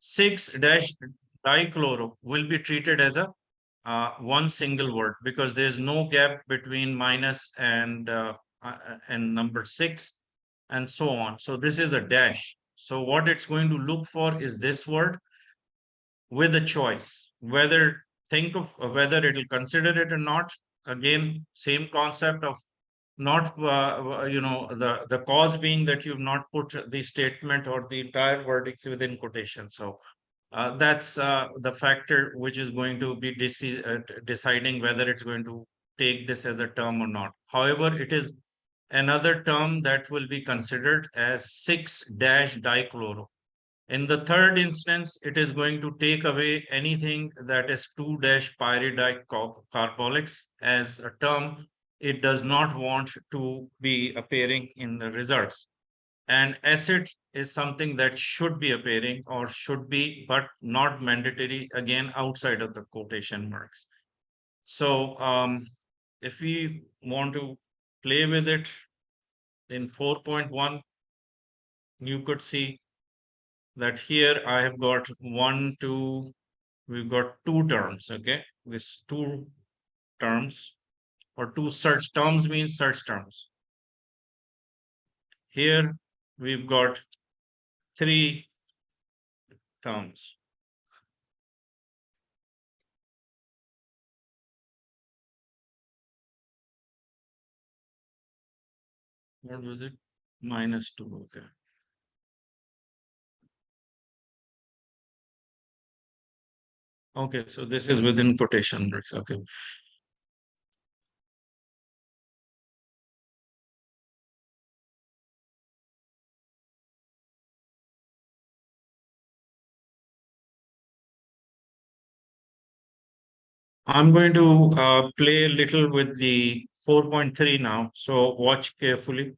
6-dichloro will be treated as a one single word because there's no gap between minus and number 6 and so on. So this is a dash. So what it's going to look for is this word with a choice, whether think of whether it will consider it or not. Again, same concept of not the cause being that you've not put the statement or the entire verdicts within quotation. So that's the factor which is going to be deciding whether it's going to take this as a term or not. However, it is another term that will be considered as 6-dichloro. In the third instance, it is going to take away anything that is 2-pyridicarbolics as a term. It does not want to be appearing in the results. And acid is something that should be appearing or should be, but not mandatory, again, outside of the quotation marks. So if we want to play with it in 4.1, you could see that here I have got we've got 2 terms, okay? With 2 terms or 2 search terms means search terms. Here we've got 3 terms. What was it? -2, okay. Okay, so this is within quotation marks, okay. I'm going to play a little with the 4.3 now. So watch carefully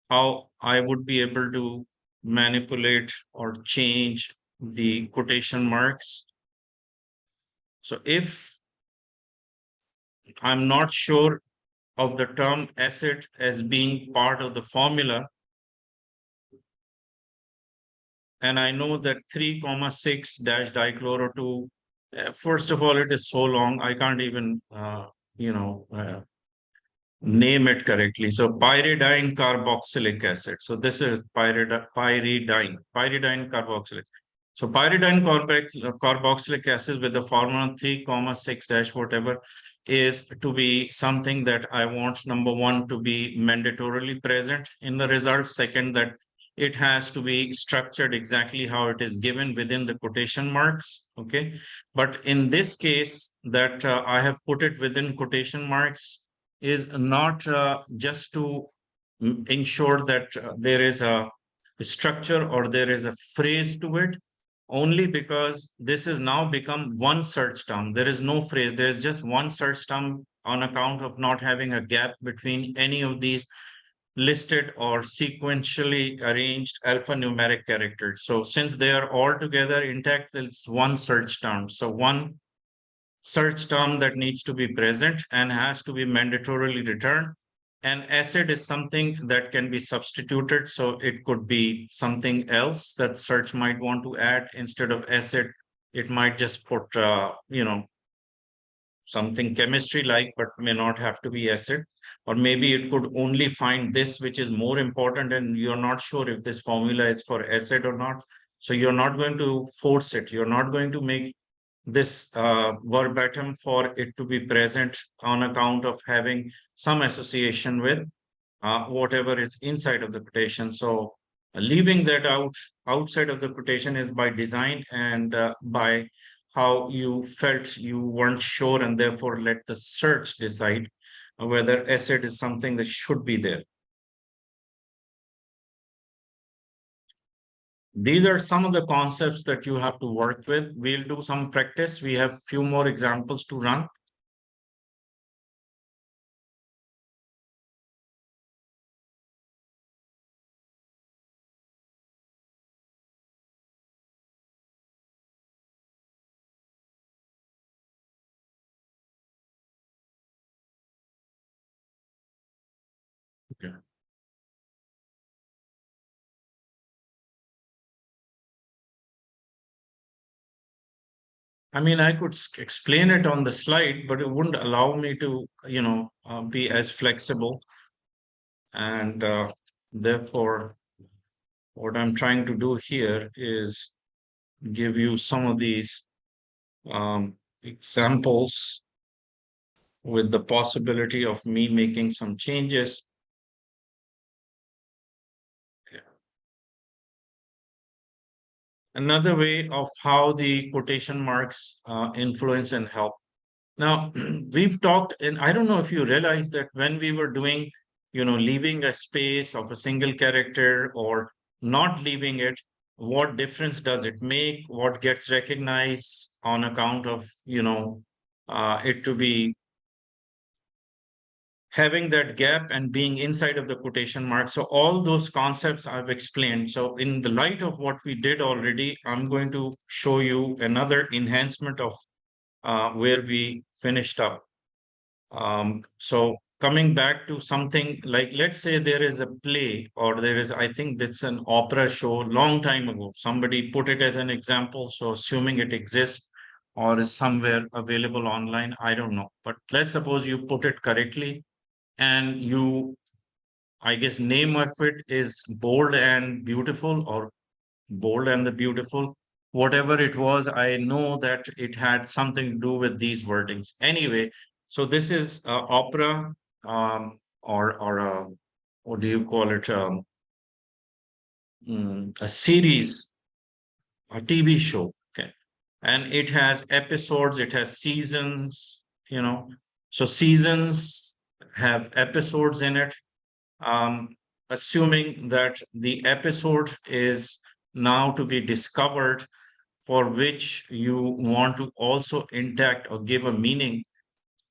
how I would be able to manipulate or change the quotation marks. So if I'm not sure of the term acid as being part of the formula, and I know that 3,6-dichloro2, first of all, it is so long, I can't even, name it correctly. So pyridine carboxylic acid. So this is pyridine carboxylic. So pyridine carboxylic acid with the formula 3,6- whatever is to be something that I want, number 1, to be mandatorily present in the results. Second, that it has to be structured exactly how it is given within the quotation marks. Okay. But in this case that I have put it within quotation marks is not just to ensure that there is a structure or there is a phrase to it, only because this has now become one search term. There is no phrase, there is just one search term on account of not having a gap between any of these listed or sequentially arranged alphanumeric characters. So since they are all together intact, it's one search term. So one search term that needs to be present and has to be mandatorily returned. And acid is something that can be substituted. So it could be something else that search might want to add. Instead of acid, it might just put, something chemistry like, but may not have to be acid. Or maybe it could only find this, which is more important, and you're not sure if this formula is for acid or not. So you're not going to force it. You're not going to make this verbatim for it to be present on account of having some association with whatever is inside of the quotation. So leaving that outside of the quotation is by design and by how you felt you weren't sure, and therefore let the search decide whether acid is something that should be there. These are some of the concepts that you have to work with. We'll do some practice. We have few more examples to run. Okay. I mean, I could explain it on the slide, but it wouldn't allow me to, be as flexible. And therefore, what I'm trying to do here is give you some of these examples with the possibility of me making some changes. Another way of how the quotation marks influence and help. Now, we've talked, and I don't know if you realize that when we were doing, leaving a space of a single character or not leaving it, what difference does it make? What gets recognized on account of, it to be having that gap and being inside of the quotation mark. So all those concepts I've explained. So in the light of what we did already, I'm going to show you another enhancement of where we finished up. So coming back to something like, let's say there is a play, or there is, I think that's an opera show long time ago. Somebody put it as an example. So assuming it exists or is somewhere available online, I don't know. But let's suppose you put it correctly, and you, I guess, name of it is Bold and Beautiful, or Bold and the Beautiful. Whatever it was, I know that it had something to do with these wordings. Anyway, so this is opera, or what do you call it? A series, a TV show. Okay. And it has episodes, it has seasons, So seasons have episodes in it. Assuming that the episode is now to be discovered, for which you want to also intact or give a meaning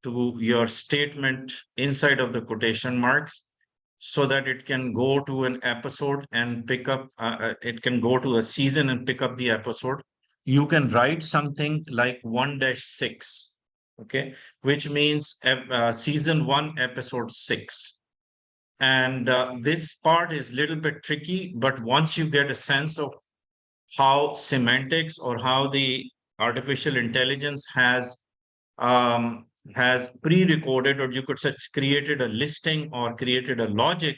to your statement inside of the quotation marks, so that it can go to an episode and pick up, it can go to a season and pick up the episode. You can write something like 1-6, okay, which means season 1, episode 6. And this part is a little bit tricky, but once you get a sense of how semantics, or how the artificial intelligence has pre-recorded, or you could say created a listing or created a logic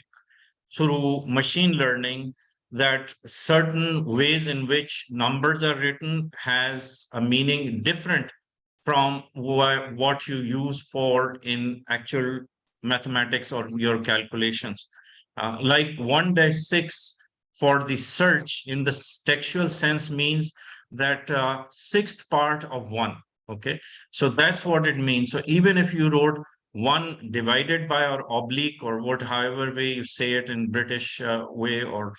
through machine learning, that certain ways in which numbers are written has a meaning different from what you use for in actual mathematics or your calculations. Like 1-6 for the search in the textual sense means that sixth part of 1. Okay, so that's what it means. So even if you wrote 1 divided by or oblique, or however way you say it in British way, or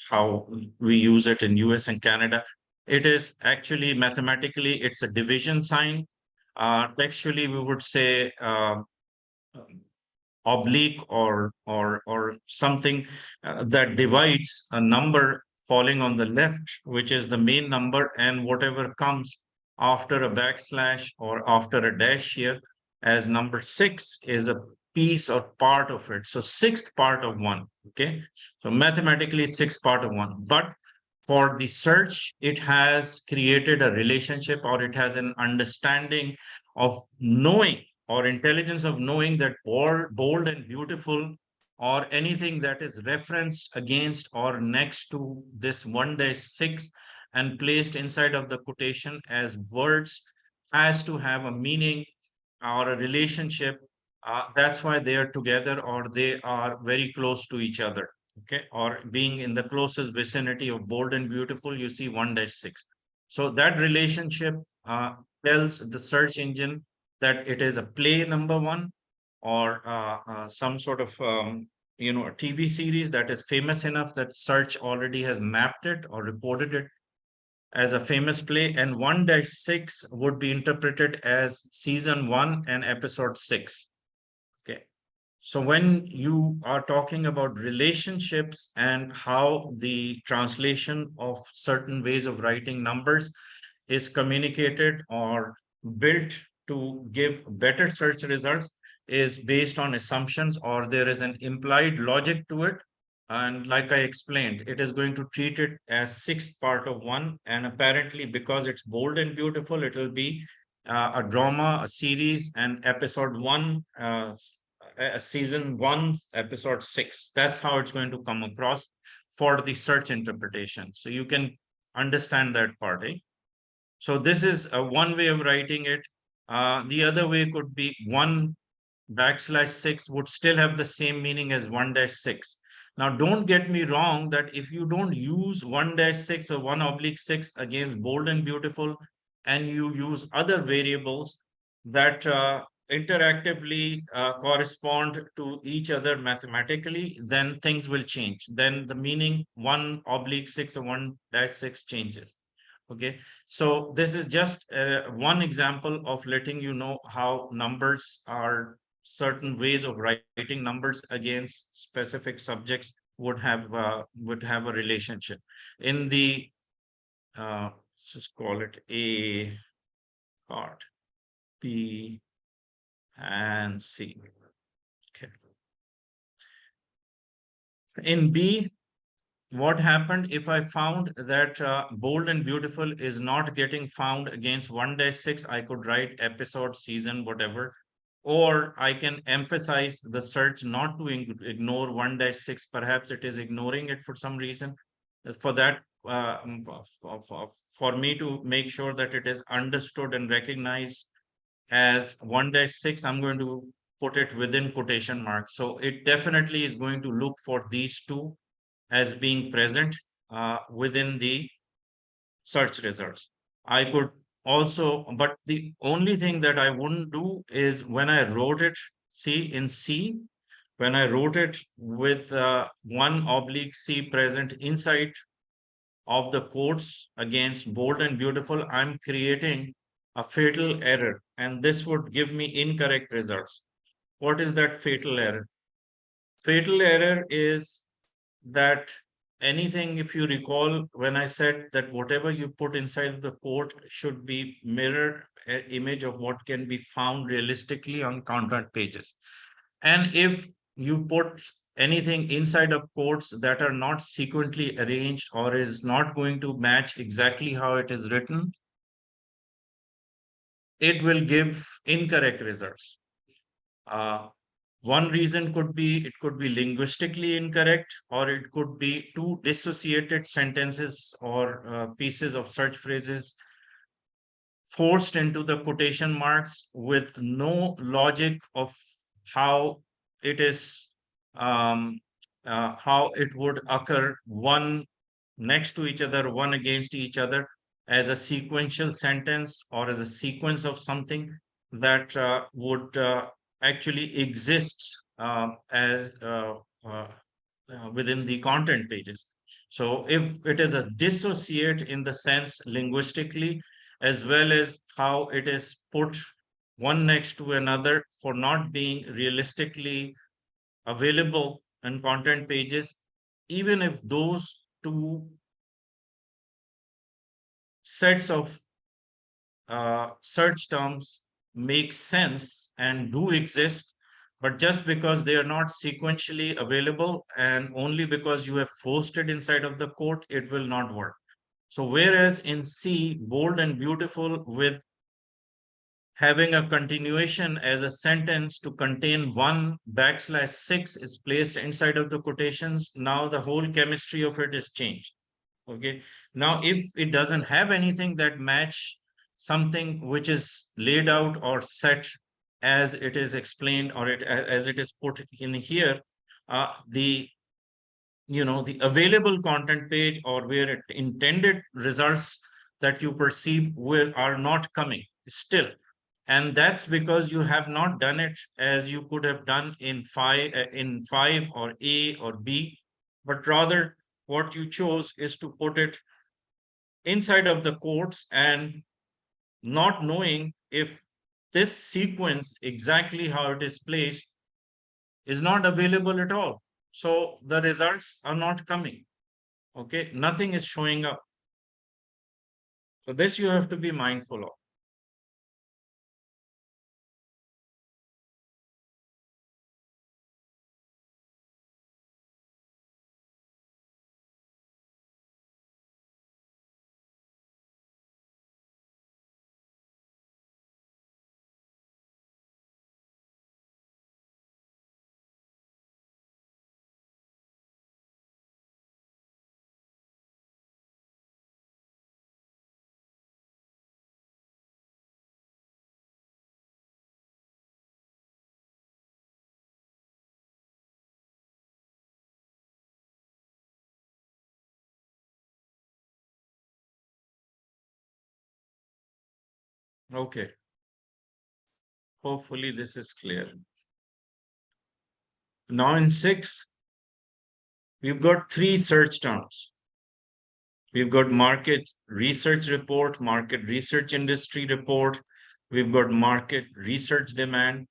how we use it in US and Canada, it is actually mathematically it's a division sign. Textually, we would say oblique, or something that divides a number falling on the left, which is the main number, and whatever comes after a backslash or after a dash here as number 6 is a piece or part of it. So sixth part of 1. Okay, so mathematically it's sixth part of 1, but for the search, it has created a relationship, or it has an understanding of knowing, or intelligence of knowing, that bold and beautiful, or anything that is referenced against or next to this 1-6 and placed inside of the quotation as words, has to have a meaning or a relationship. That's why they are together, or they are very close to each other. Okay, or being in the closest vicinity of bold and beautiful, you see 1-6. So that relationship tells the search engine that it is a play number one, or some sort of a TV series that is famous enough that search already has mapped it or reported it as a famous play, and 1-6 would be interpreted as season 1 and episode 6. Okay. So when you are talking about relationships and how the translation of certain ways of writing numbers is communicated or built to give better search results, is based on assumptions, or there is an implied logic to it. And like I explained, it is going to treat it as sixth part of one. And apparently, because it's bold and beautiful, it will be a drama, a series, and episode one, season one, episode 6. That's how it's going to come across for the search interpretation. So you can understand that part. So this is one way of writing it. The other way could be 1/6 would still have the same meaning as 1-6. Now, don't get me wrong that if you don't use 1-6 or 1/6 against bold and beautiful, and you use other variables that interactively correspond to each other mathematically, then things will change. Then the meaning 1/6 or 1-6 changes. Okay, so this is just one example of letting you know how numbers are, certain ways of writing numbers against specific subjects would have a relationship. In the let's just call it A part, B and C. Okay. In B, what happened if I found that bold and beautiful is not getting found against 1-6, I could write episode, season, whatever, or I can emphasize the search not to ignore 1-6. Perhaps it is ignoring it for some reason. For that, for me to make sure that it is understood and recognized as 1-6, I'm going to put it within quotation marks. So it definitely is going to look for these two as being present within the search results. I could also, but the only thing that I wouldn't do is when I wrote it, see in C, when I wrote it with 1/C present inside of the quotes against bold and beautiful, I'm creating a fatal error, and this would give me incorrect results. What is that fatal error? Fatal error is that anything, if you recall, when I said that whatever you put inside the quote should be mirror image of what can be found realistically on content pages. And if you put anything inside of quotes that are not sequentially arranged or is not going to match exactly how it is written, it will give incorrect results. One reason could be it could be linguistically incorrect, or it could be two dissociated sentences or pieces of search phrases forced into the quotation marks with no logic of how it is, how it would occur one next to each other, one against each other, as a sequential sentence or as a sequence of something that would actually exist as within the content pages. So if it is a dissociate in the sense linguistically, as well as how it is put one next to another for not being realistically available in content pages, even if those two sets of search terms make sense and do exist, but just because they are not sequentially available and only because you have forced it inside of the quote, it will not work. So whereas in C, bold and beautiful with having a continuation as a sentence to contain 1/6 is placed inside of the quotations. Now the whole chemistry of it is changed. Okay. Now, if it doesn't have anything that match something which is laid out or set as it is explained, or as it is put in here, the the available content page, or where it intended results that you perceive are not coming still. And that's because you have not done it as you could have done in five or A or B, but rather what you chose is to put it inside of the quotes, and not knowing if this sequence, exactly how it is placed, is not available at all. So the results are not coming. Okay, nothing is showing up. So this you have to be mindful of. Okay, hopefully this is clear. Now in 6, we've got 3 search terms. We've got market research report, market research industry report. We've got market research demand.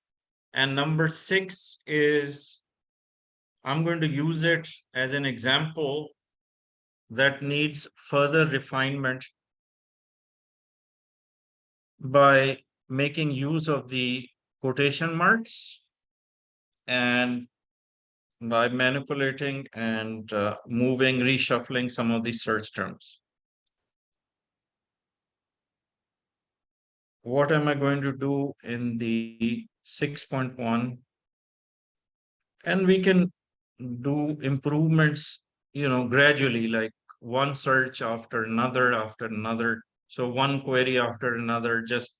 And number 6 is, I'm going to use it as an example that needs further refinement by making use of the quotation marks and by manipulating and moving, reshuffling some of these search terms. What am I going to do in the 6.1? And we can do improvements, gradually, like one search after another. So one query after another, just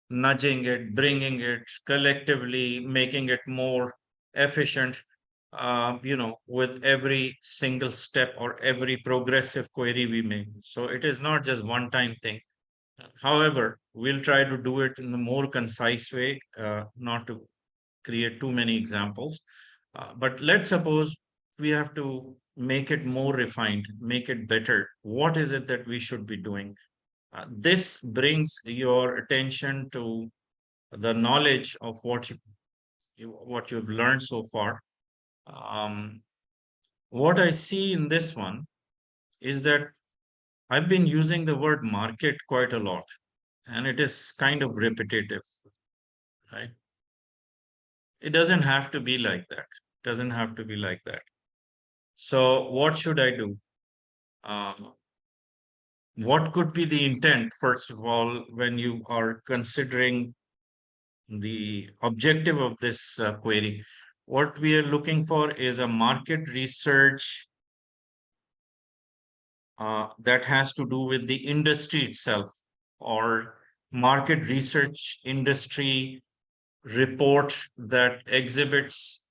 nudging it, bringing it collectively, making it more efficient, with every single step or every progressive query we make. So it is not just one time thing. However, we'll try to do it in a more concise way, not to create too many examples. But let's suppose we have to make it more refined, make it better. What is it that we should be doing? This brings your attention to the knowledge of what you've learned so far. Um, what I see in this one is that I've been using the word market quite a lot, and it is kind of repetitive, right? It doesn't have to be like that. Doesn't have to be like that. So what should I do? What could be the intent, first of all, when you are considering the objective of this query? What we are looking for is a market research that has to do with the industry itself, or market research industry report that exhibits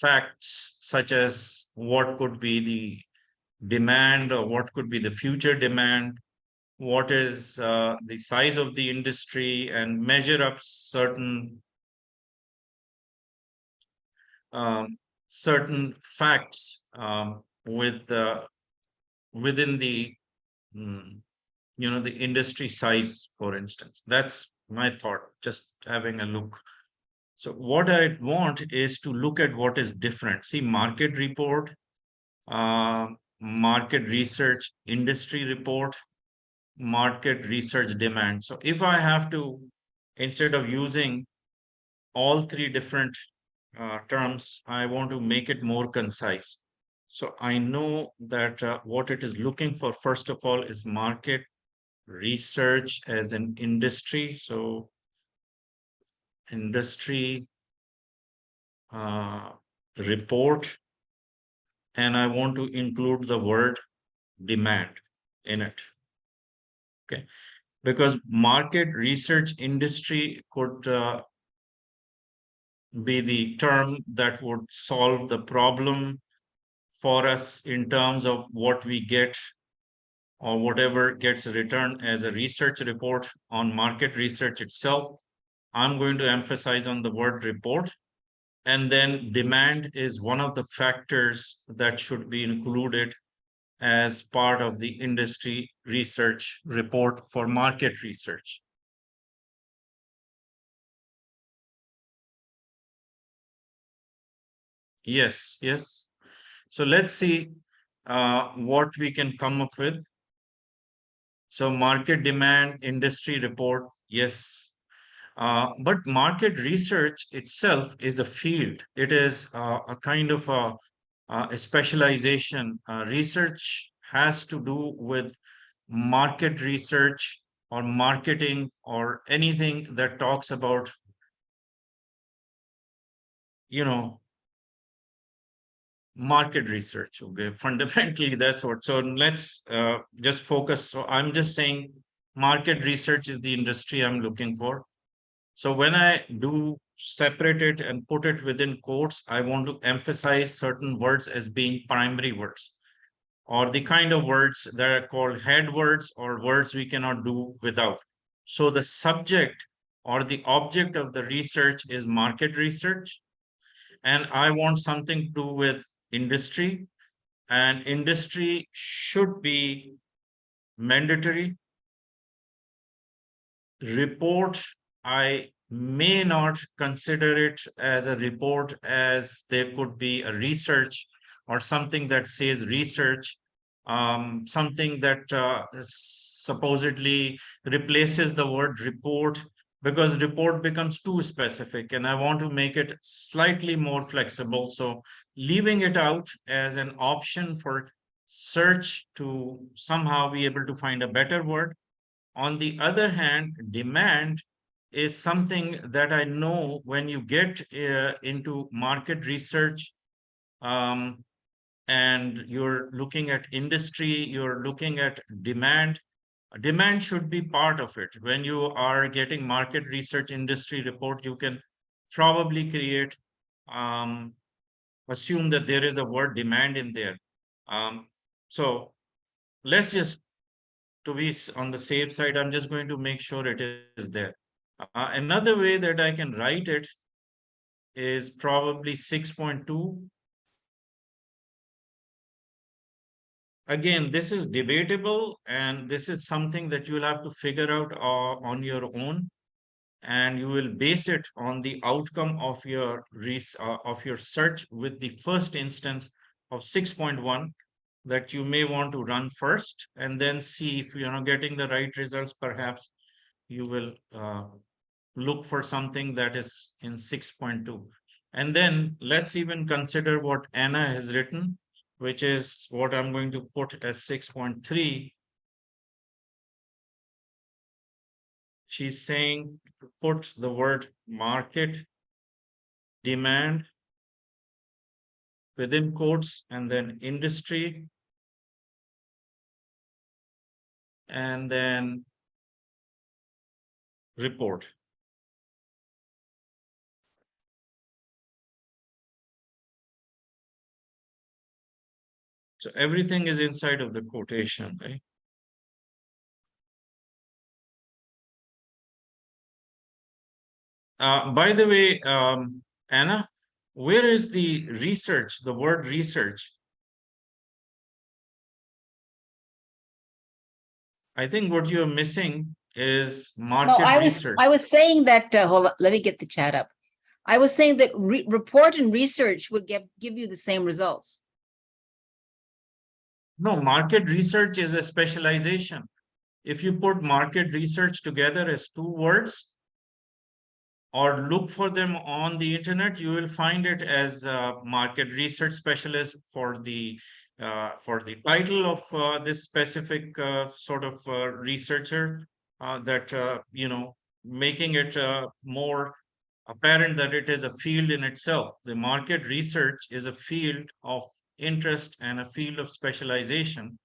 facts such as what could be the demand, or what could be the future demand, what is the size of the industry, and measure up certain facts within the the industry size, for instance. That's my thought, just having a look. So what I want is to look at what is different. See, market report, market research industry report, market research demand. So if I have to, instead of using all 3 different terms, I want to make it more concise. So I know that what it is looking for, first of all, is market research as an industry. So industry report, and I want to include the word demand in it. Okay, because market research industry could be the term that would solve the problem for us in terms of what we get or whatever gets returned as a research report on market research itself. I'm going to emphasize on the word report. And then demand is one of the factors that should be included as part of the industry research report for market research. Yes, yes. So let's see what we can come up with. So market demand, industry report, yes. But market research itself is a field. It is a kind of a specialization. Research has to do with market research or marketing or anything that talks about, market research. Okay, fundamentally that's what. So let's just focus. So I'm just saying market research is the industry I'm looking for. So when I do separate it and put it within quotes, I want to emphasize certain words as being primary words, or the kind of words that are called head words or words we cannot do without. So the subject or the object of the research is market research. And I want something to do with industry, and industry should be mandatory. Report, I may not consider it as a report, as there could be a research or something that says research, something that supposedly replaces the word report, because report becomes too specific and I want to make it slightly more flexible. So leaving it out as an option for search to somehow be able to find a better word. On the other hand, demand is something that I know when you get into market research, and you're looking at industry, you're looking at demand. Demand should be part of it. When you are getting market research industry report, you can probably create, assume that there is a word demand in there. So let's just, to be on the safe side, I'm just going to make sure it is there. Another way that I can write it is probably 6.2. Again, this is debatable, and this is something that you'll have to figure out on your own, and you will base it on the outcome of your search with the first instance of 6.1 that you may want to run first, and then see if you're not getting the right results. Perhaps you will look for something that is in 6.2. And then let's even consider what Anna has written, which is what I'm going to put as 6.3. She's saying to put the word market demand within quotes, and then industry, and then report. So everything is inside of the quotation, right? By the way, Anna, where is the research, the word research? I think what you're missing is No, market research. I was saying that, hold on, let me get the chat up. I was saying that report and research would give you the same results. No, market research is a specialization. If you put market research together as two words, or look for them on the internet, you will find it as a market research specialist for the title of this specific sort of researcher, that making it more apparent that it is a field in itself. The market research is a field of interest and a field of specialization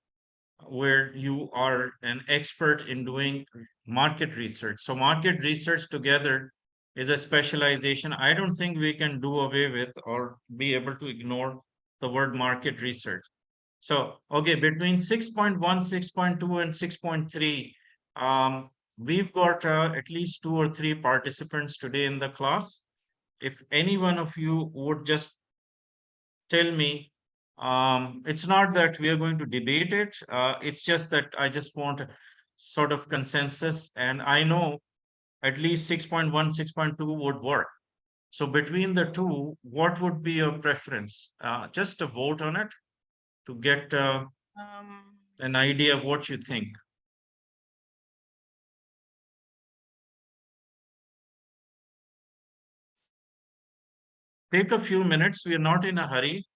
where you are an expert in doing market research. So market research together is a specialization. I don't think we can do away with or be able to ignore the word market research. So, okay, between 6.1, 6.2, and 6.3, we've got at least 2 or 3 participants today in the class. If any one of you would just tell me, it's not that we are going to debate it. It's just that I just want a sort of consensus, and I know at least 6.1, 6.2 would work. So between the two, what would be your preference? Just a vote on it to get an idea of what you think. Take a few minutes. We are not in a hurry.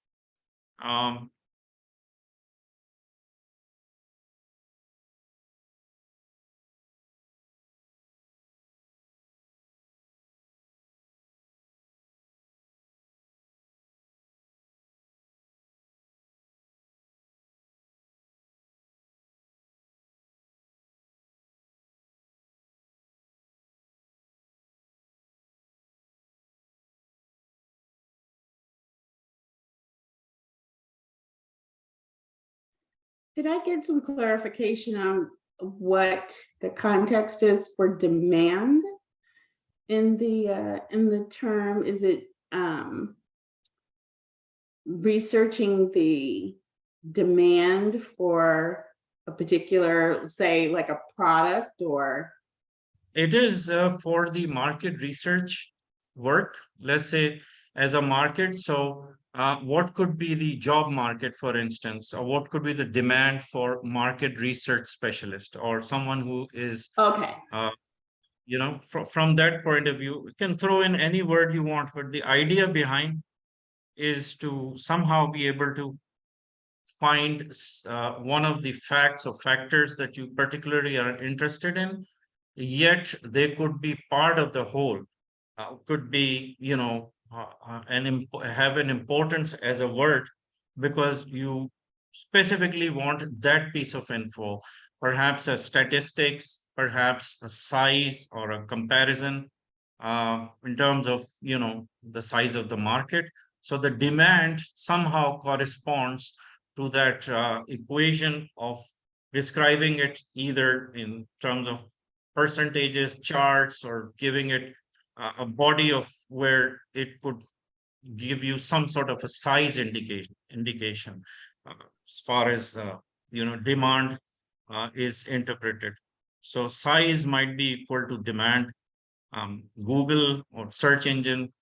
Could I get some clarification on what the context is for demand in the term? Is it researching the demand for a particular, say, like a product, or? It is for the market research work, let's say, as a market. So what could be the job market, for instance, or what could be the demand for market research specialist or someone who is, Okay. From that point of view, you can throw in any word you want, but the idea behind is to somehow be able to find one of the facts or factors that you particularly are interested in, yet they could be part of the whole, could be, have an importance as a word because you specifically want that piece of info, perhaps a statistics, perhaps a size or a comparison in terms of, the size of the market. So the demand somehow corresponds to that equation of describing it either in terms of percentages, charts, or giving it a body of where it could give you some sort of a size indication as far as demand is interpreted. So size might be equal to demand. Google or search engine,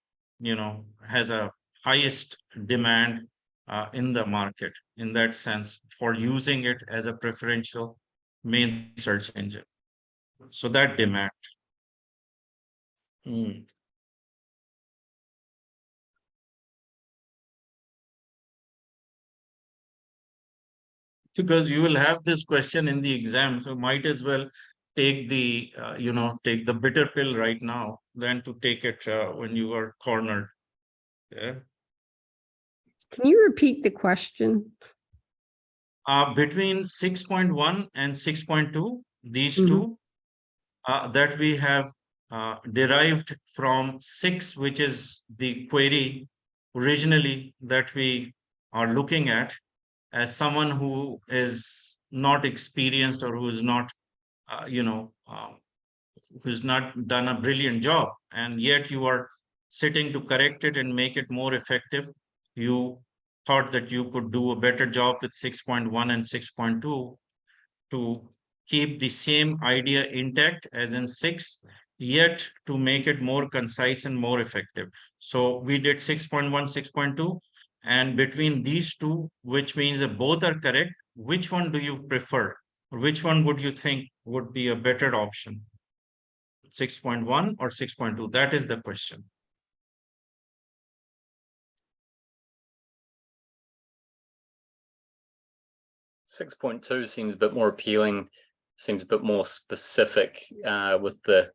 has a highest demand in the market in that sense for using it as a preferential main search engine. So that demand. Because you will have this question in the exam, so might as well take the take the bitter pill right now than to take it when you are cornered. Yeah. Can you repeat the question? Between 6.1 and 6.2, these Mhm. two that we have derived from 6, which is the query originally that we are looking at, as someone who is not experienced or who is not, who's not done a brilliant job, and yet you are sitting to correct it and make it more effective. You thought that you could do a better job with 6.1 and 6.2 to keep the same idea intact as in 6, yet to make it more concise and more effective. So we did 6.1, 6.2, and between these two, which means that both are correct, which one do you prefer? Which one would you think would be a better option? 6.1 or 6.2? That is the question. Six 6.2 seems a bit more appealing, seems a bit more specific with the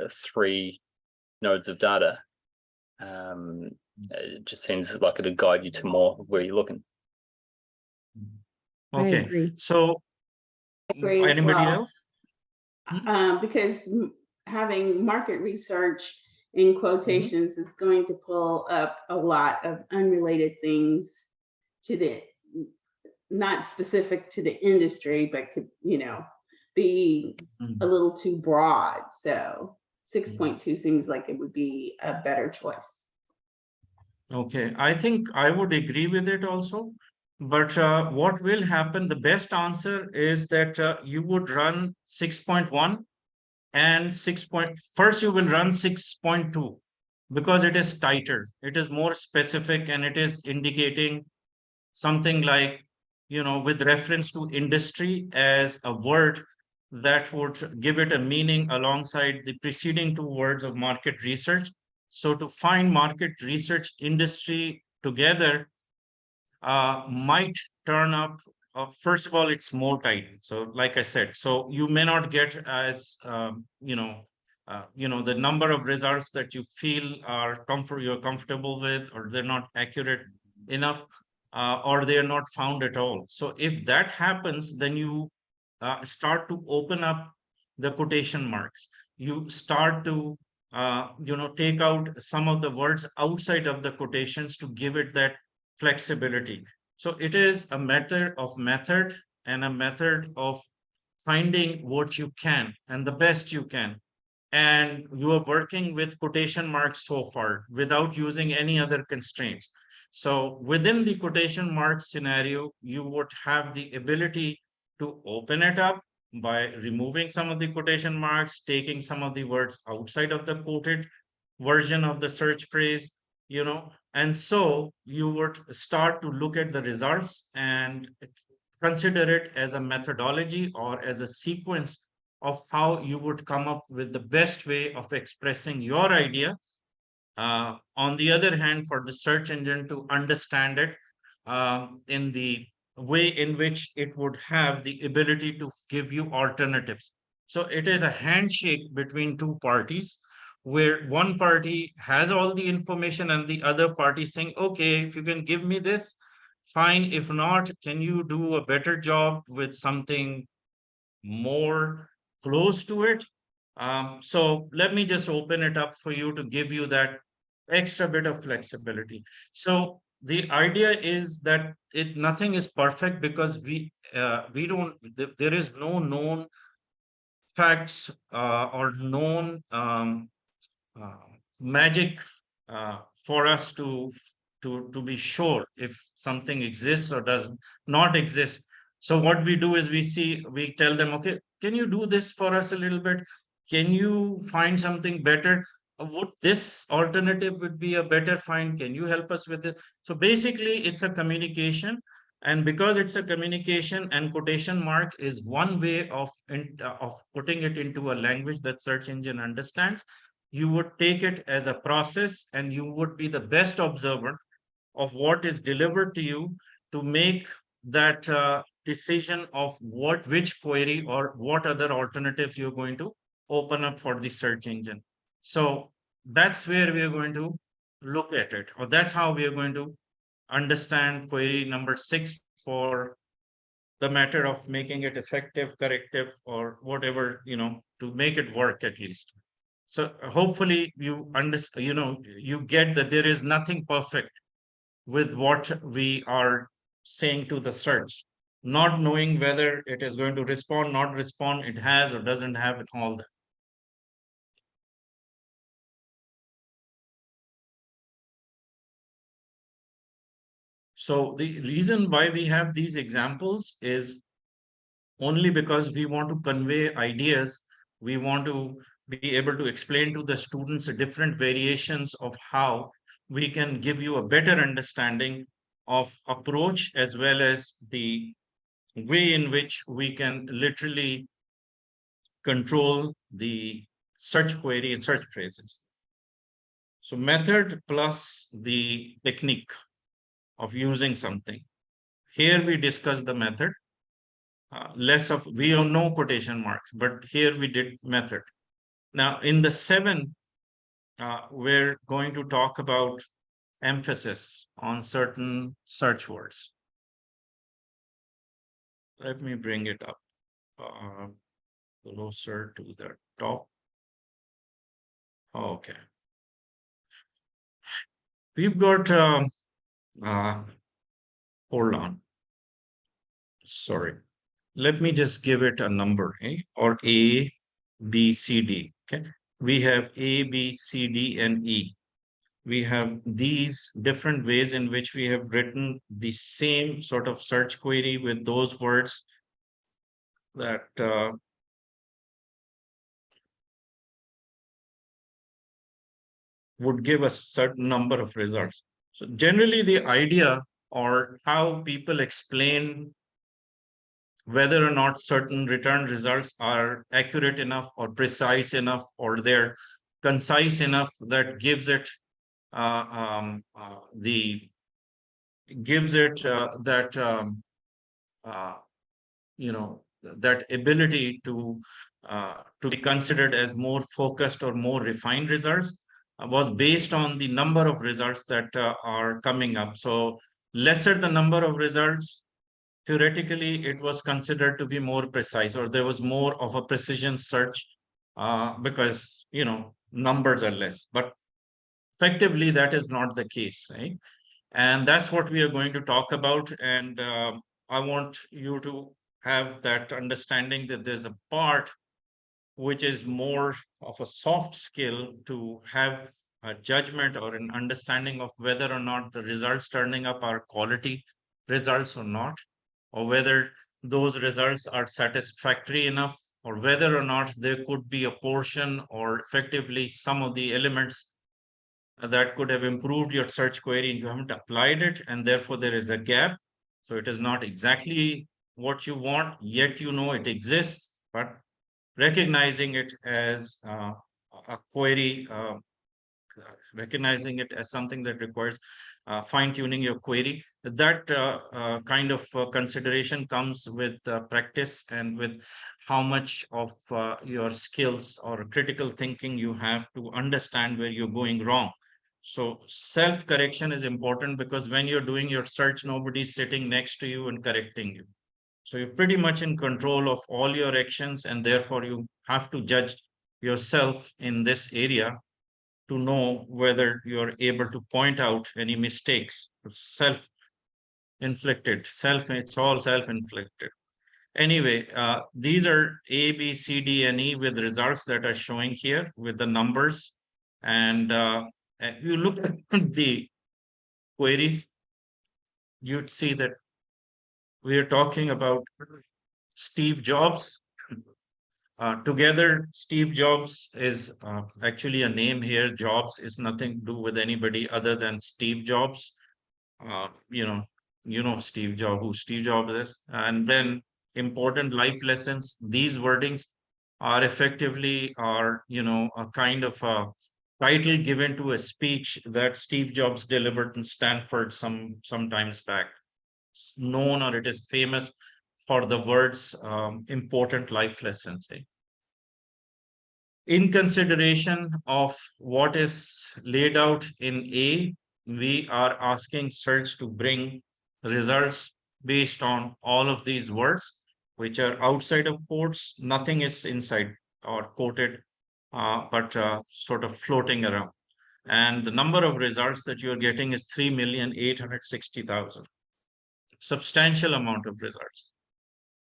3 nodes of data. It just seems like it'll guide you to more where you're looking. I Okay, agree. so Agree as anybody well. else? Because having market research in quotations is going to pull up a lot of unrelated things to the, not specific to the industry, but could, you know, be a little too broad. So 6.2 seems like it would be a better choice. Okay, I think I would agree with it also. But what will happen, the best answer is that you would run 6.1 and first you will run 6.2 because it is tighter, it is more specific, and it is indicating something like, you know, with reference to industry as a word that would give it a meaning alongside the preceding two words of market research. So to find market research industry together might turn up. First of all, it's more tight. So, like I said, so you may not get as the number of results that you feel you're comfortable with, or they're not accurate enough, or they are not found at all. So, if that happens, then you start to open up the quotation marks. You start to take out some of the words outside of the quotations to give it that flexibility. So it is a matter of method and a method of finding what you can and the best you can. And you are working with quotation marks so far without using any other constraints. So within the quotation mark scenario, you would have the ability to open it up by removing some of the quotation marks, taking some of the words outside of the quoted version of the search phrase, and so you would start to look at the results and consider it as a methodology or as a sequence of how you would come up with the best way of expressing your idea. On the other hand, for the search engine to understand it in the way in which it would have the ability to give you alternatives. So it is a handshake between two parties where one party has all the information and the other party saying, okay, if you can give me this, fine. If not, can you do a better job with something more close to it? So let me just open it up for you to give you that extra bit of flexibility. So the idea is that nothing is perfect because we don't, there is no known facts or known magic for us to be sure if something exists or does not exist. So what we do is we tell them, okay, can you do this for us a little bit? Can you find something better? Would this alternative would be a better find? Can you help us with this? So basically, it's a communication. And because it's a communication, and quotation mark is one way of putting it into a language that search engine understands, you would take it as a process and you would be the best observer of what is delivered to you to make that decision of which query or what other alternatives you're going to open up for the search engine. So that's where we are going to look at it, or that's how we are going to understand query number 6 for the matter of making it effective, corrective, or whatever, to make it work at least. So hopefully you understand, you get that there is nothing perfect with what we are saying to the search, not knowing whether it is going to respond, not respond, it has or doesn't have it, all that. So the reason why we have these examples is only because we want to convey ideas. We want to be able to explain to the students different variations of how we can give you a better understanding of approach, as well as the way in which we can literally control the search query and search phrases. So method plus the technique of using something. Here we discuss the method. Less of, we have no quotation marks, but here we did method. Now in the 7 we're going to talk about emphasis on certain search words. Let me bring it up closer to the top. Okay. We've got, hold on. Sorry. Let me just give it a number, or A, B, C, D. Okay. We have A, B, C, D, and E. We have these different ways in which we have written the same sort of search query with those words that would give a certain number of results. So generally the idea or how people explain whether or not certain return results are accurate enough or precise enough or they're concise enough that gives it that that ability to be considered as more focused or more refined results was based on the number of results that are coming up. So lesser the number of results, theoretically it was considered to be more precise, or there was more of a precision search because numbers are less. But effectively that is not the case, right? And that's what we are going to talk about. And I want you to have that understanding that there's a part which is more of a soft skill to have a judgment or an understanding of whether or not the results turning up are quality results or not, or whether those results are satisfactory enough, or whether or not there could be a portion or effectively some of the elements that could have improved your search query and you haven't applied it, and therefore there is a gap. So it is not exactly what you want, yet it exists, but recognizing it as a query, recognizing it as something that requires fine-tuning your query, that kind of consideration comes with practice and with how much of your skills or critical thinking you have to understand where you're going wrong. So self-correction is important, because when you're doing your search, nobody's sitting next to you and correcting you. So you're pretty much in control of all your actions, and therefore you have to judge yourself in this area to know whether you're able to point out any mistakes. It's all self-inflicted. Anyway, these are A, B, C, D, and E with results that are showing here with the numbers. And you look at the queries, you'd see that we are talking about Steve Jobs. Together, Steve Jobs is actually a name here. Jobs is nothing to do with anybody other than Steve Jobs. Steve Jobs, who Steve Jobs is. And then important life lessons. These wordings are effectively a kind of a title given to a speech that Steve Jobs delivered in Stanford sometimes back. It's known, or it is famous for the words important life lessons. In consideration of what is laid out in A, we are asking search to bring results based on all of these words, which are outside of quotes. Nothing is inside or quoted, but sort of floating around. And the number of results that you're getting is 3,860,000. Substantial amount of results.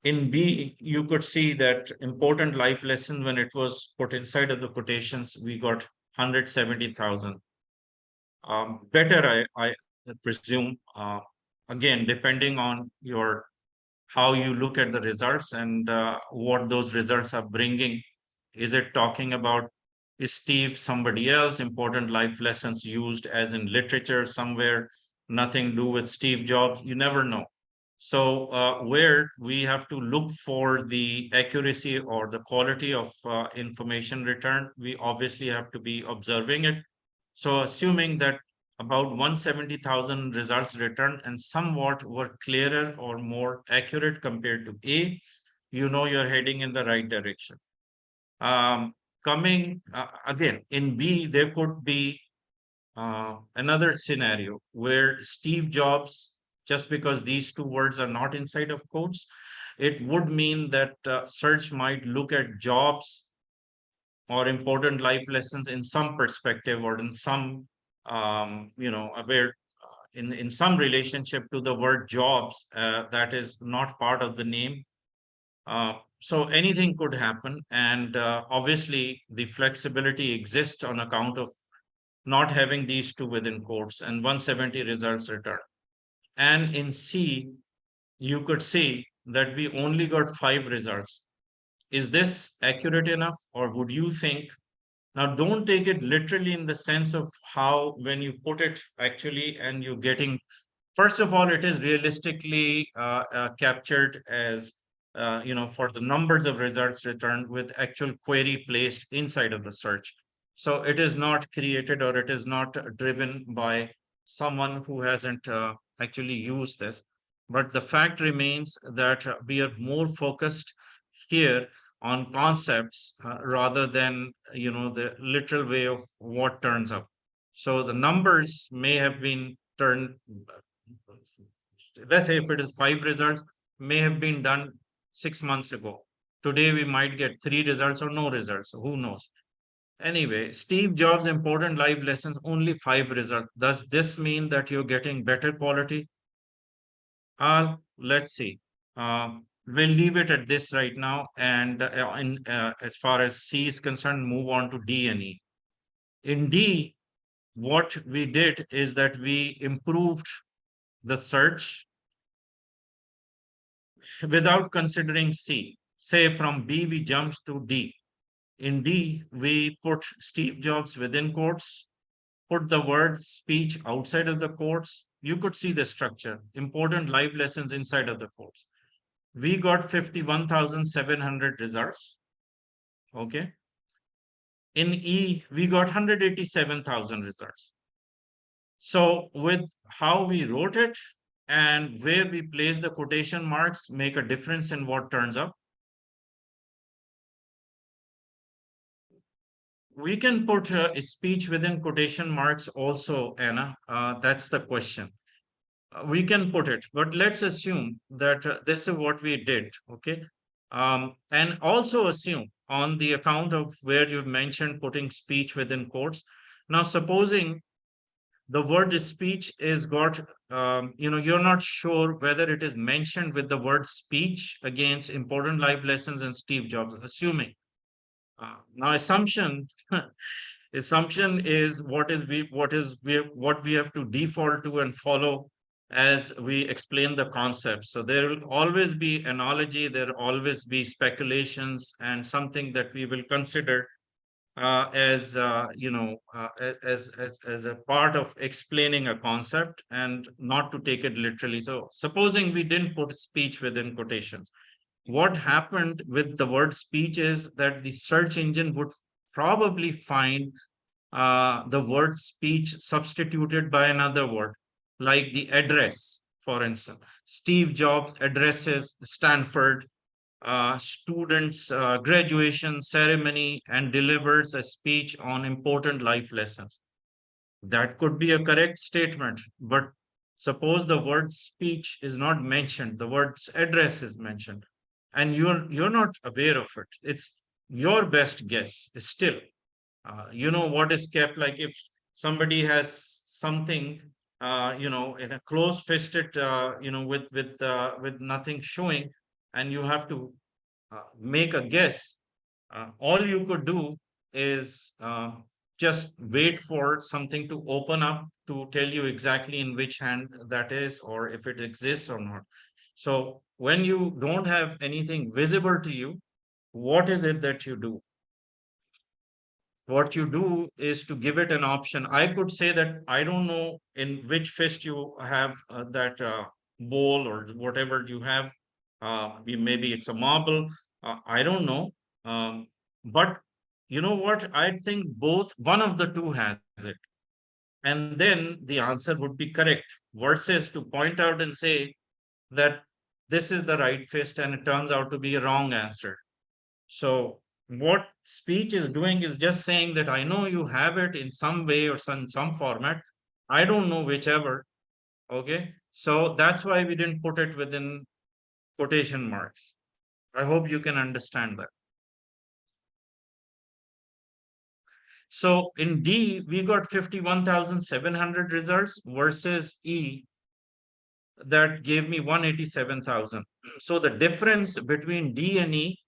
In B, you could see that important life lesson, when it was put inside of the quotations, we got 170,000. Better, I presume, again, depending on how you look at the results and what those results are bringing. Is it talking about, is Steve somebody else? Important life lessons used as in literature somewhere, nothing to do with Steve Jobs. You never know. So where we have to look for the accuracy or the quality of information returned, we obviously have to be observing it. So assuming that about 170,000 results returned and somewhat were clearer or more accurate compared to A, you're heading in the right direction. coming again in B, there could be another scenario where Steve Jobs, just because these two words are not inside of quotes, it would mean that search might look at jobs or important life lessons in some perspective or in some where in some relationship to the word jobs that is not part of the name. So anything could happen, and obviously the flexibility exists on account of not having these two within quotes and 170 results returned. And in C, you could see that we only got 5 results. Is this accurate enough, or would you think? Now, don't take it literally in the sense of how, when you put it actually, and you're getting, first of all, it is realistically captured as, for the numbers of results returned with actual query placed inside of the search. So it is not created or it is not driven by someone who hasn't actually used this. But the fact remains that we are more focused here on concepts rather than the literal way of what turns up. So the numbers may have been turned, let's say if it is 5 results, may have been done 6 months ago. Today we might get 3 results or no results, who knows. Anyway, Steve Jobs' important life lessons, only 5 results. Does this mean that you're getting better quality? Let's see. We'll leave it at this right now. And as far as C is concerned, move on to D and E. In D, what we did is that we improved the search without considering C. Say from B, we jumped to D. In D, we put Steve Jobs within quotes, put the word speech outside of the quotes. You could see the structure, important life lessons inside of the quotes. We got 51,700 results. Okay. In E, we got 187,000 results. So with how we wrote it and where we place the quotation marks make a difference in what turns up. We can put a speech within quotation marks also, Anna. That's the question. We can put it, but let's assume that this is what we did, okay? And also assume on the account of where you've mentioned putting speech within quotes. Now, supposing the word speech is got, you're not sure whether it is mentioned with the word speech against important life lessons and Steve Jobs, assuming. Now, assumption is what we have to default to and follow as we explain the concept. So there will always be analogy, there will always be speculations, and something that we will consider as a part of explaining a concept and not to take it literally. So supposing we didn't put speech within quotations, what happened with the word speech is that the search engine would probably find the word speech substituted by another word, like the address, for instance. Steve Jobs addresses Stanford students' graduation ceremony and delivers a speech on important life lessons. That could be a correct statement, but suppose the word speech is not mentioned, the word's address is mentioned, and you're not aware of it. It's your best guess still. What is kept, like if somebody has something in a close fisted with nothing showing, and you have to make a guess, all you could do is just wait for something to open up to tell you exactly in which hand that is or if it exists or not. So when you don't have anything visible to you, what is it that you do? What you do is to give it an option. I could say that I don't know in which fist you have that bowl or whatever you have. Maybe it's a marble. I don't know. But you know what? I think both, one of the two has it. And then the answer would be correct versus to point out and say that this is the right fist and it turns out to be a wrong answer. So what speech is doing is just saying that I know you have it in some way or some format. I don't know whichever. Okay. So that's why we didn't put it within quotation marks. I hope you can understand that. So in D, we got 51,700 results versus E that gave me 187,000. So the difference between D and E,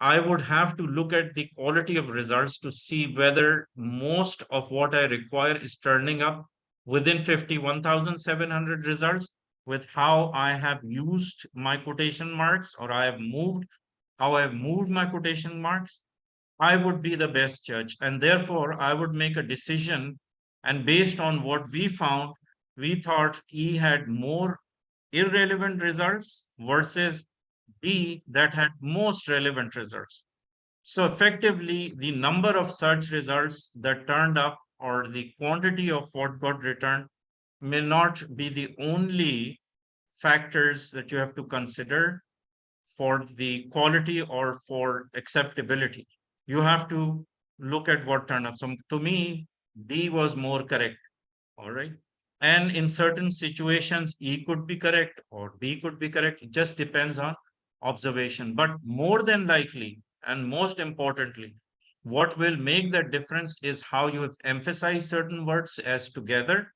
I would have to look at the quality of results to see whether most of what I require is turning up within 51,700 results with how I have used my quotation marks, or how I have moved my quotation marks. I would be the best judge. And therefore, I would make a decision. And based on what we found, we thought E had more irrelevant results versus D that had most relevant results. So effectively, the number of search results that turned up or the quantity of what got returned may not be the only factors that you have to consider for the quality or for acceptability. You have to look at what turned up. So to me, D was more correct. All right. And in certain situations, E could be correct or B could be correct. It just depends on observation. But more than likely, and most importantly, what will make that difference is how you have emphasized certain words as together,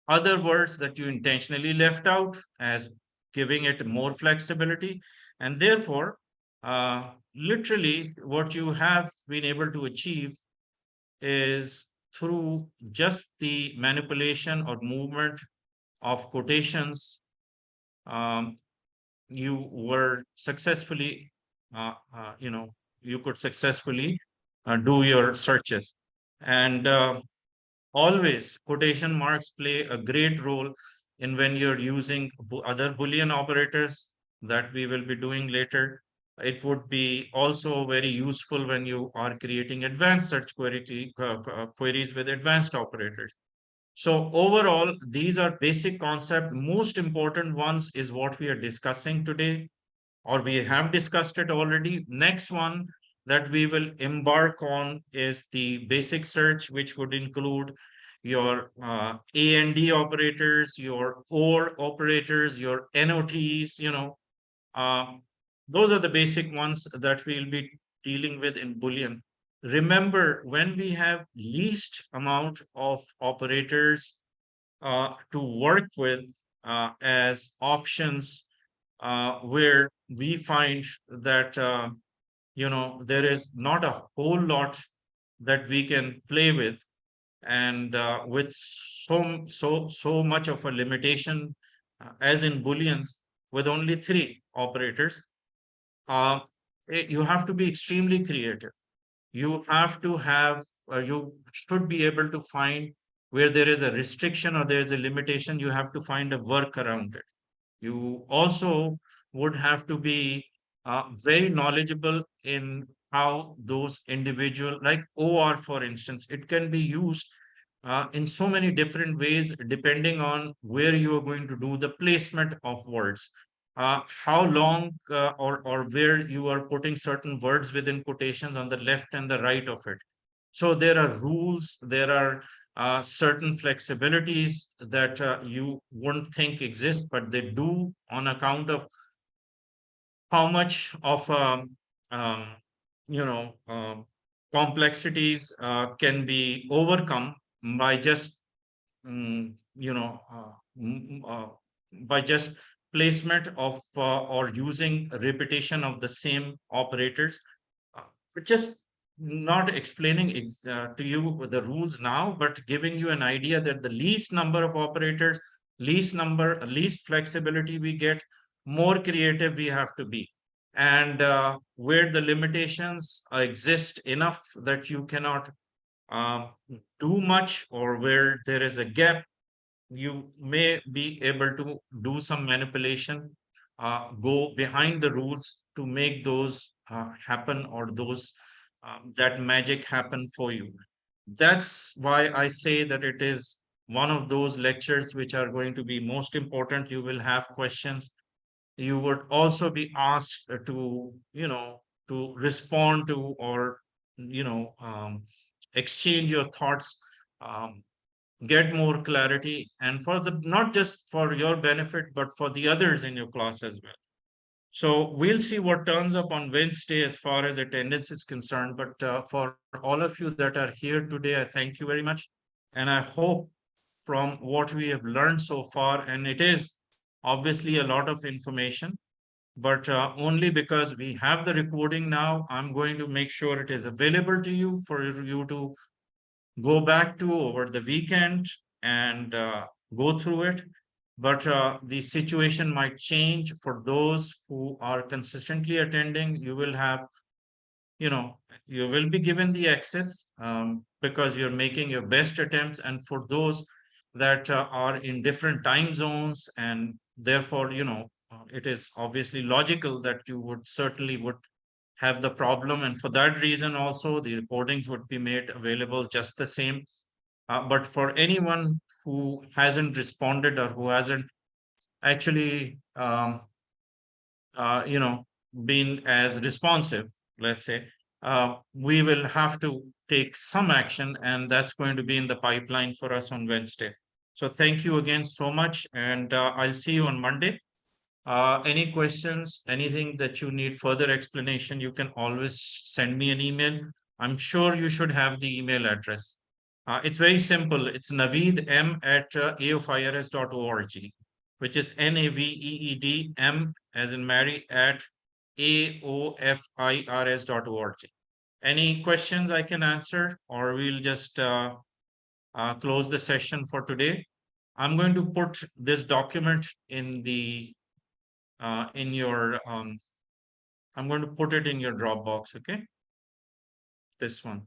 other words that you intentionally left out as giving it more flexibility. And therefore, literally, what you have been able to achieve is through just the manipulation or movement of quotations, um, you were successfully, you could successfully do your searches. And always quotation marks play a great role in when you're using other Boolean operators that we will be doing later. It would be also very useful when you are creating advanced search queries with advanced operators. So overall, these are basic concepts. Most important ones is what we are discussing today, or we have discussed it already. Next one that we will embark on is the basic search, which would include your A&D operators, your OR operators, your NOTs, uh, those are the basic ones that we'll be dealing with in Boolean. Remember, when we have least amount of operators to work with as options, where we find that there is not a whole lot that we can play with, and with so much of a limitation, as in Booleans, with only 3 operators, uh, you have to be extremely creative. You have to have, you should be able to find where there is a restriction or there is a limitation. You have to find a work around it. You also would have to be very knowledgeable in how those individual, like OR, for instance, it can be used in so many different ways, depending on where you are going to do the placement of words, how long or where you are putting certain words within quotations on the left and the right of it. So there are rules, there are certain flexibilities that you wouldn't think exist, but they do, on account of how much of um, you know complexities can be overcome by just mm, you know by just placement of or using repetition of the same operators. But just not explaining to you the rules now, but giving you an idea that the least number of operators, least flexibility we get, more creative we have to be. And where the limitations exist enough that you cannot uh, do much, or where there is a gap, you may be able to do some manipulation, go behind the rules to make those happen, or those that magic happen for you. That's why I say that it is one of those lectures which are going to be most important. You will have questions. You would also be asked to, to respond to, or exchange your thoughts, get more clarity, and for the not just for your benefit, but for the others in your class as well. So we'll see what turns up on Wednesday as far as attendance is concerned. But for all of you that are here today, I thank you very much. And I hope from what we have learned so far, and it is obviously a lot of information, but only because we have the recording now, I'm going to make sure it is available to you for you to go back to over the weekend and go through it. But the situation might change for those who are consistently attending. You will have, you will be given the access because you're making your best attempts. And for those that are in different time zones, and therefore, it is obviously logical that you would certainly have the problem. And for that reason, also, the recordings would be made available just the same. But for anyone who hasn't responded or who hasn't actually, been as responsive, let's say, we will have to take some action, and that's going to be in the pipeline for us on Wednesday. So thank you again so much, and I'll see you on Monday. Any questions, anything that you need further explanation, you can always send me an email. I'm sure you should have the email address. It's very simple. It's naveedm@aofirs.org, which is NAVEEDM as in Mary at AOFIRS.org. Any questions I can answer, or we'll just close the session for today. I'm going to put this document in the in your I'm going to put it in your Dropbox. Okay, this one.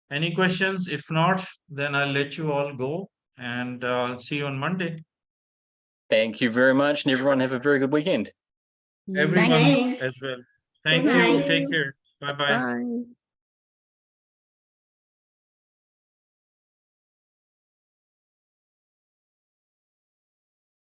Any questions? If not, then I'll let you all go, and I'll see you on Monday. Thank you very much, and everyone have a very good weekend. Everyone Thanks. as well. Thank Good you. night. Take care. Bye bye. Bye.